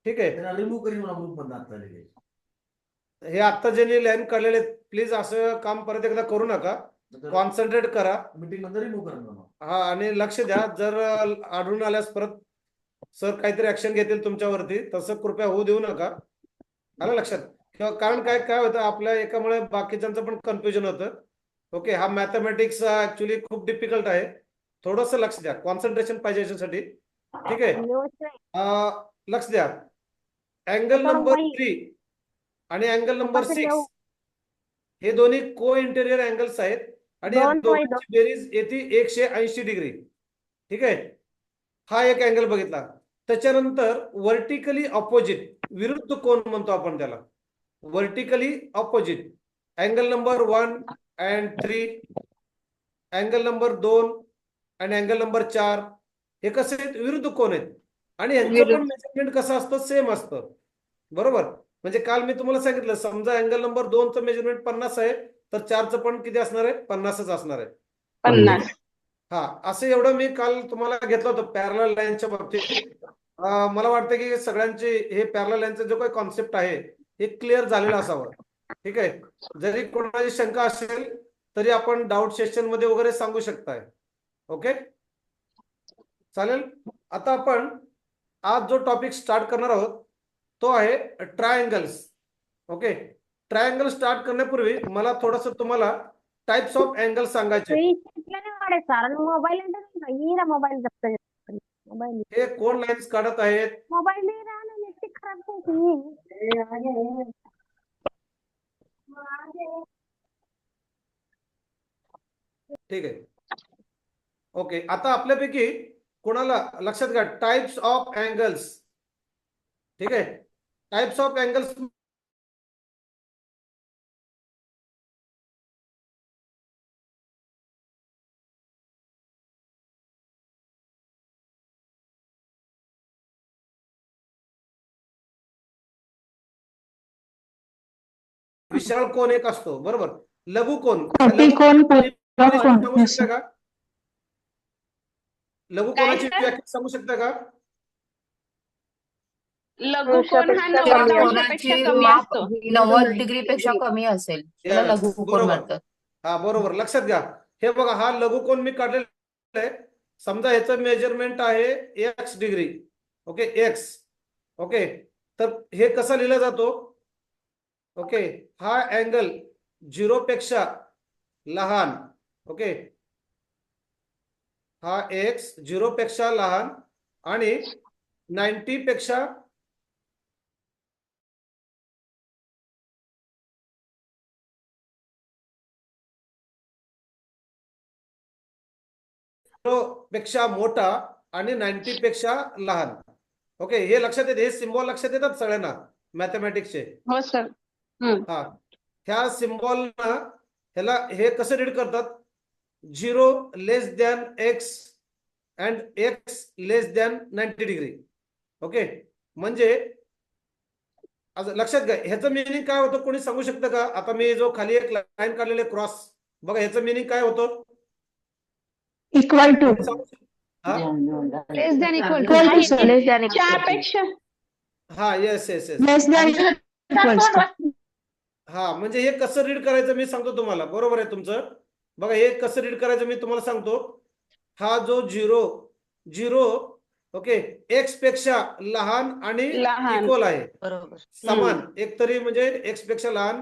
ठीक आहे,
रिमूव्ह करी मला ग्रुप मधून आता लगेच.
हे आता ज्यांनी लाईन काढलेले, प्लीज असं काम परत एकदा करू नका, कॉन्सन्ट्रेट करा.
मीटिंग मध्ये रिमूव्ह करा.
हा, आणि लक्ष द्या, जर आढळून आल्यास परत सर काहीतरी ऍक्शन घेतील तुमच्यावरती, तसं कृपया होऊ देऊ नका. आलं लक्षात? कारण काय होतं, आपल्या एकामुळे बाकीच्यांचं पण कन्फ्युजन होतं. ओके, हा मॅथमॅटिक्स ऍक्च्युली खूप डिफिकल्ट आहे, थोडस लक्ष द्या, कॉन्सन्ट्रेशन पाहिजे याच्यासाठी. ठीक आहे, लक्ष द्या. अँगल नंबर 3 आणि अँगल नंबर 6 हे दोन्ही को इंटेरियर अँगल्स आहेत आणि या दोघांची बेरीज येते 180 डिग्री. ठीक आहे, हा एक अँगल बघितला. त्याच्यानंतर व्हर्टिकली ऑपोजिट, विरुद्ध कोन म्हणतो आपण त्याला, vertically opposite, angle number 1 and 3, angle number 2 आणि अँगल नंबर 4, हे कसे आहेत, विरुद्ध कोन आहेत आणि यांचं पण मेजरमेंट कसं असतं, सेम असतं. बरोबर, म्हणजे काल मी तुम्हाला सांगितलं, समजा अँगल नंबर 2चं मेजरमेंट 50 आहे, तर 4चं पण किती असणार आहे, 50च असणार आहे.
50.
हा, असं एवढं मी काल तुम्हाला घेतलं होतं पॅरलल लाईनच्या बाबतीत. मला वाटतं की सगळ्यांचे हे पॅरलल लाईनचं जो काही कॉन्सेप्ट आहे हे क्लिअर झालेलं असावं. ठीक आहे, जरी कोणाची शंका असेल तरी आपण डाऊट सेशन मध्ये वगैरे सांगू शकताय. ओके, चालेल. आता आपण आज जो टॉपिक स्टार्ट करणार आहोत तो आहे ट्रायंगल्स. ओके, ट्रायंगल स्टार्ट करण्यापूर्वी मला थोडस तुम्हाला टाइप्स ऑफ अँगल सांगायचे. हे कोण लाईन्स काढत आहेत, ठीक आहे. ओके, आता आपल्यापैकी कोणाला लक्षात घ्या, टाइप्स ऑफ अँगल्स. ठीक आहे, टाइप्स ऑफ अँगल्स विशाल कोन एक असतो, बरोबर, लघु कोन, सांगू शकता का, लघु कोनाची व्याख्या सांगू शकता का?
लघु कोन हा 90 अंशापेक्षा कमी असतो,
90 डिग्री पेक्षा कमी असेल त्याला लघु कोन म्हणतात.
हा, बरोबर, लक्षात घ्या. हे बघा, हा लघु कोन मी काढलेला आहे. समजा ह्याचं मेजरमेंट आहे x degree. Okay, x. Okay, तर हे कसा लिहिला जातो? ओके, हा अँगल 0 पेक्षा लहान. ओके, हा x 0 पेक्षा लहान आणि 90 पेक्षा पेक्षा मोठा आणि 90 पेक्षा लहान. ओके, हे लक्षात येते, हे सिम्बॉल लक्षात येतात सगळ्यांना मॅथमॅटिक्सचे.
हो सर.
हा, ह्या सिम्बॉल ह्याला हे कसं रीड करतात, 0 less than x and x less than 90 degree. Okay, म्हणजे लक्षात घ्या, ह्याचं मिनिंग काय होतं कोणी सांगू शकतं का? आता मी जो खाली एक लाईन काढलेले क्रॉस, बघा ह्याचं मिनिंग काय होतं?
Equal to
less than equal to
त्यापेक्षा
हा, yes yes yes.
Less than equals to.
हा, म्हणजे हे कसं रीड करायचं मी सांगतो तुम्हाला. बरोबर आहे तुमचं. बघा हे कसं रीड करायचं मी तुम्हाला सांगतो. हा जो 0 ओके, एक्स पेक्षा लहान आणि
लहान.
इक्वल आहे,
बरोबर.
समान, एक तरी म्हणजे एक्स पेक्षा लहान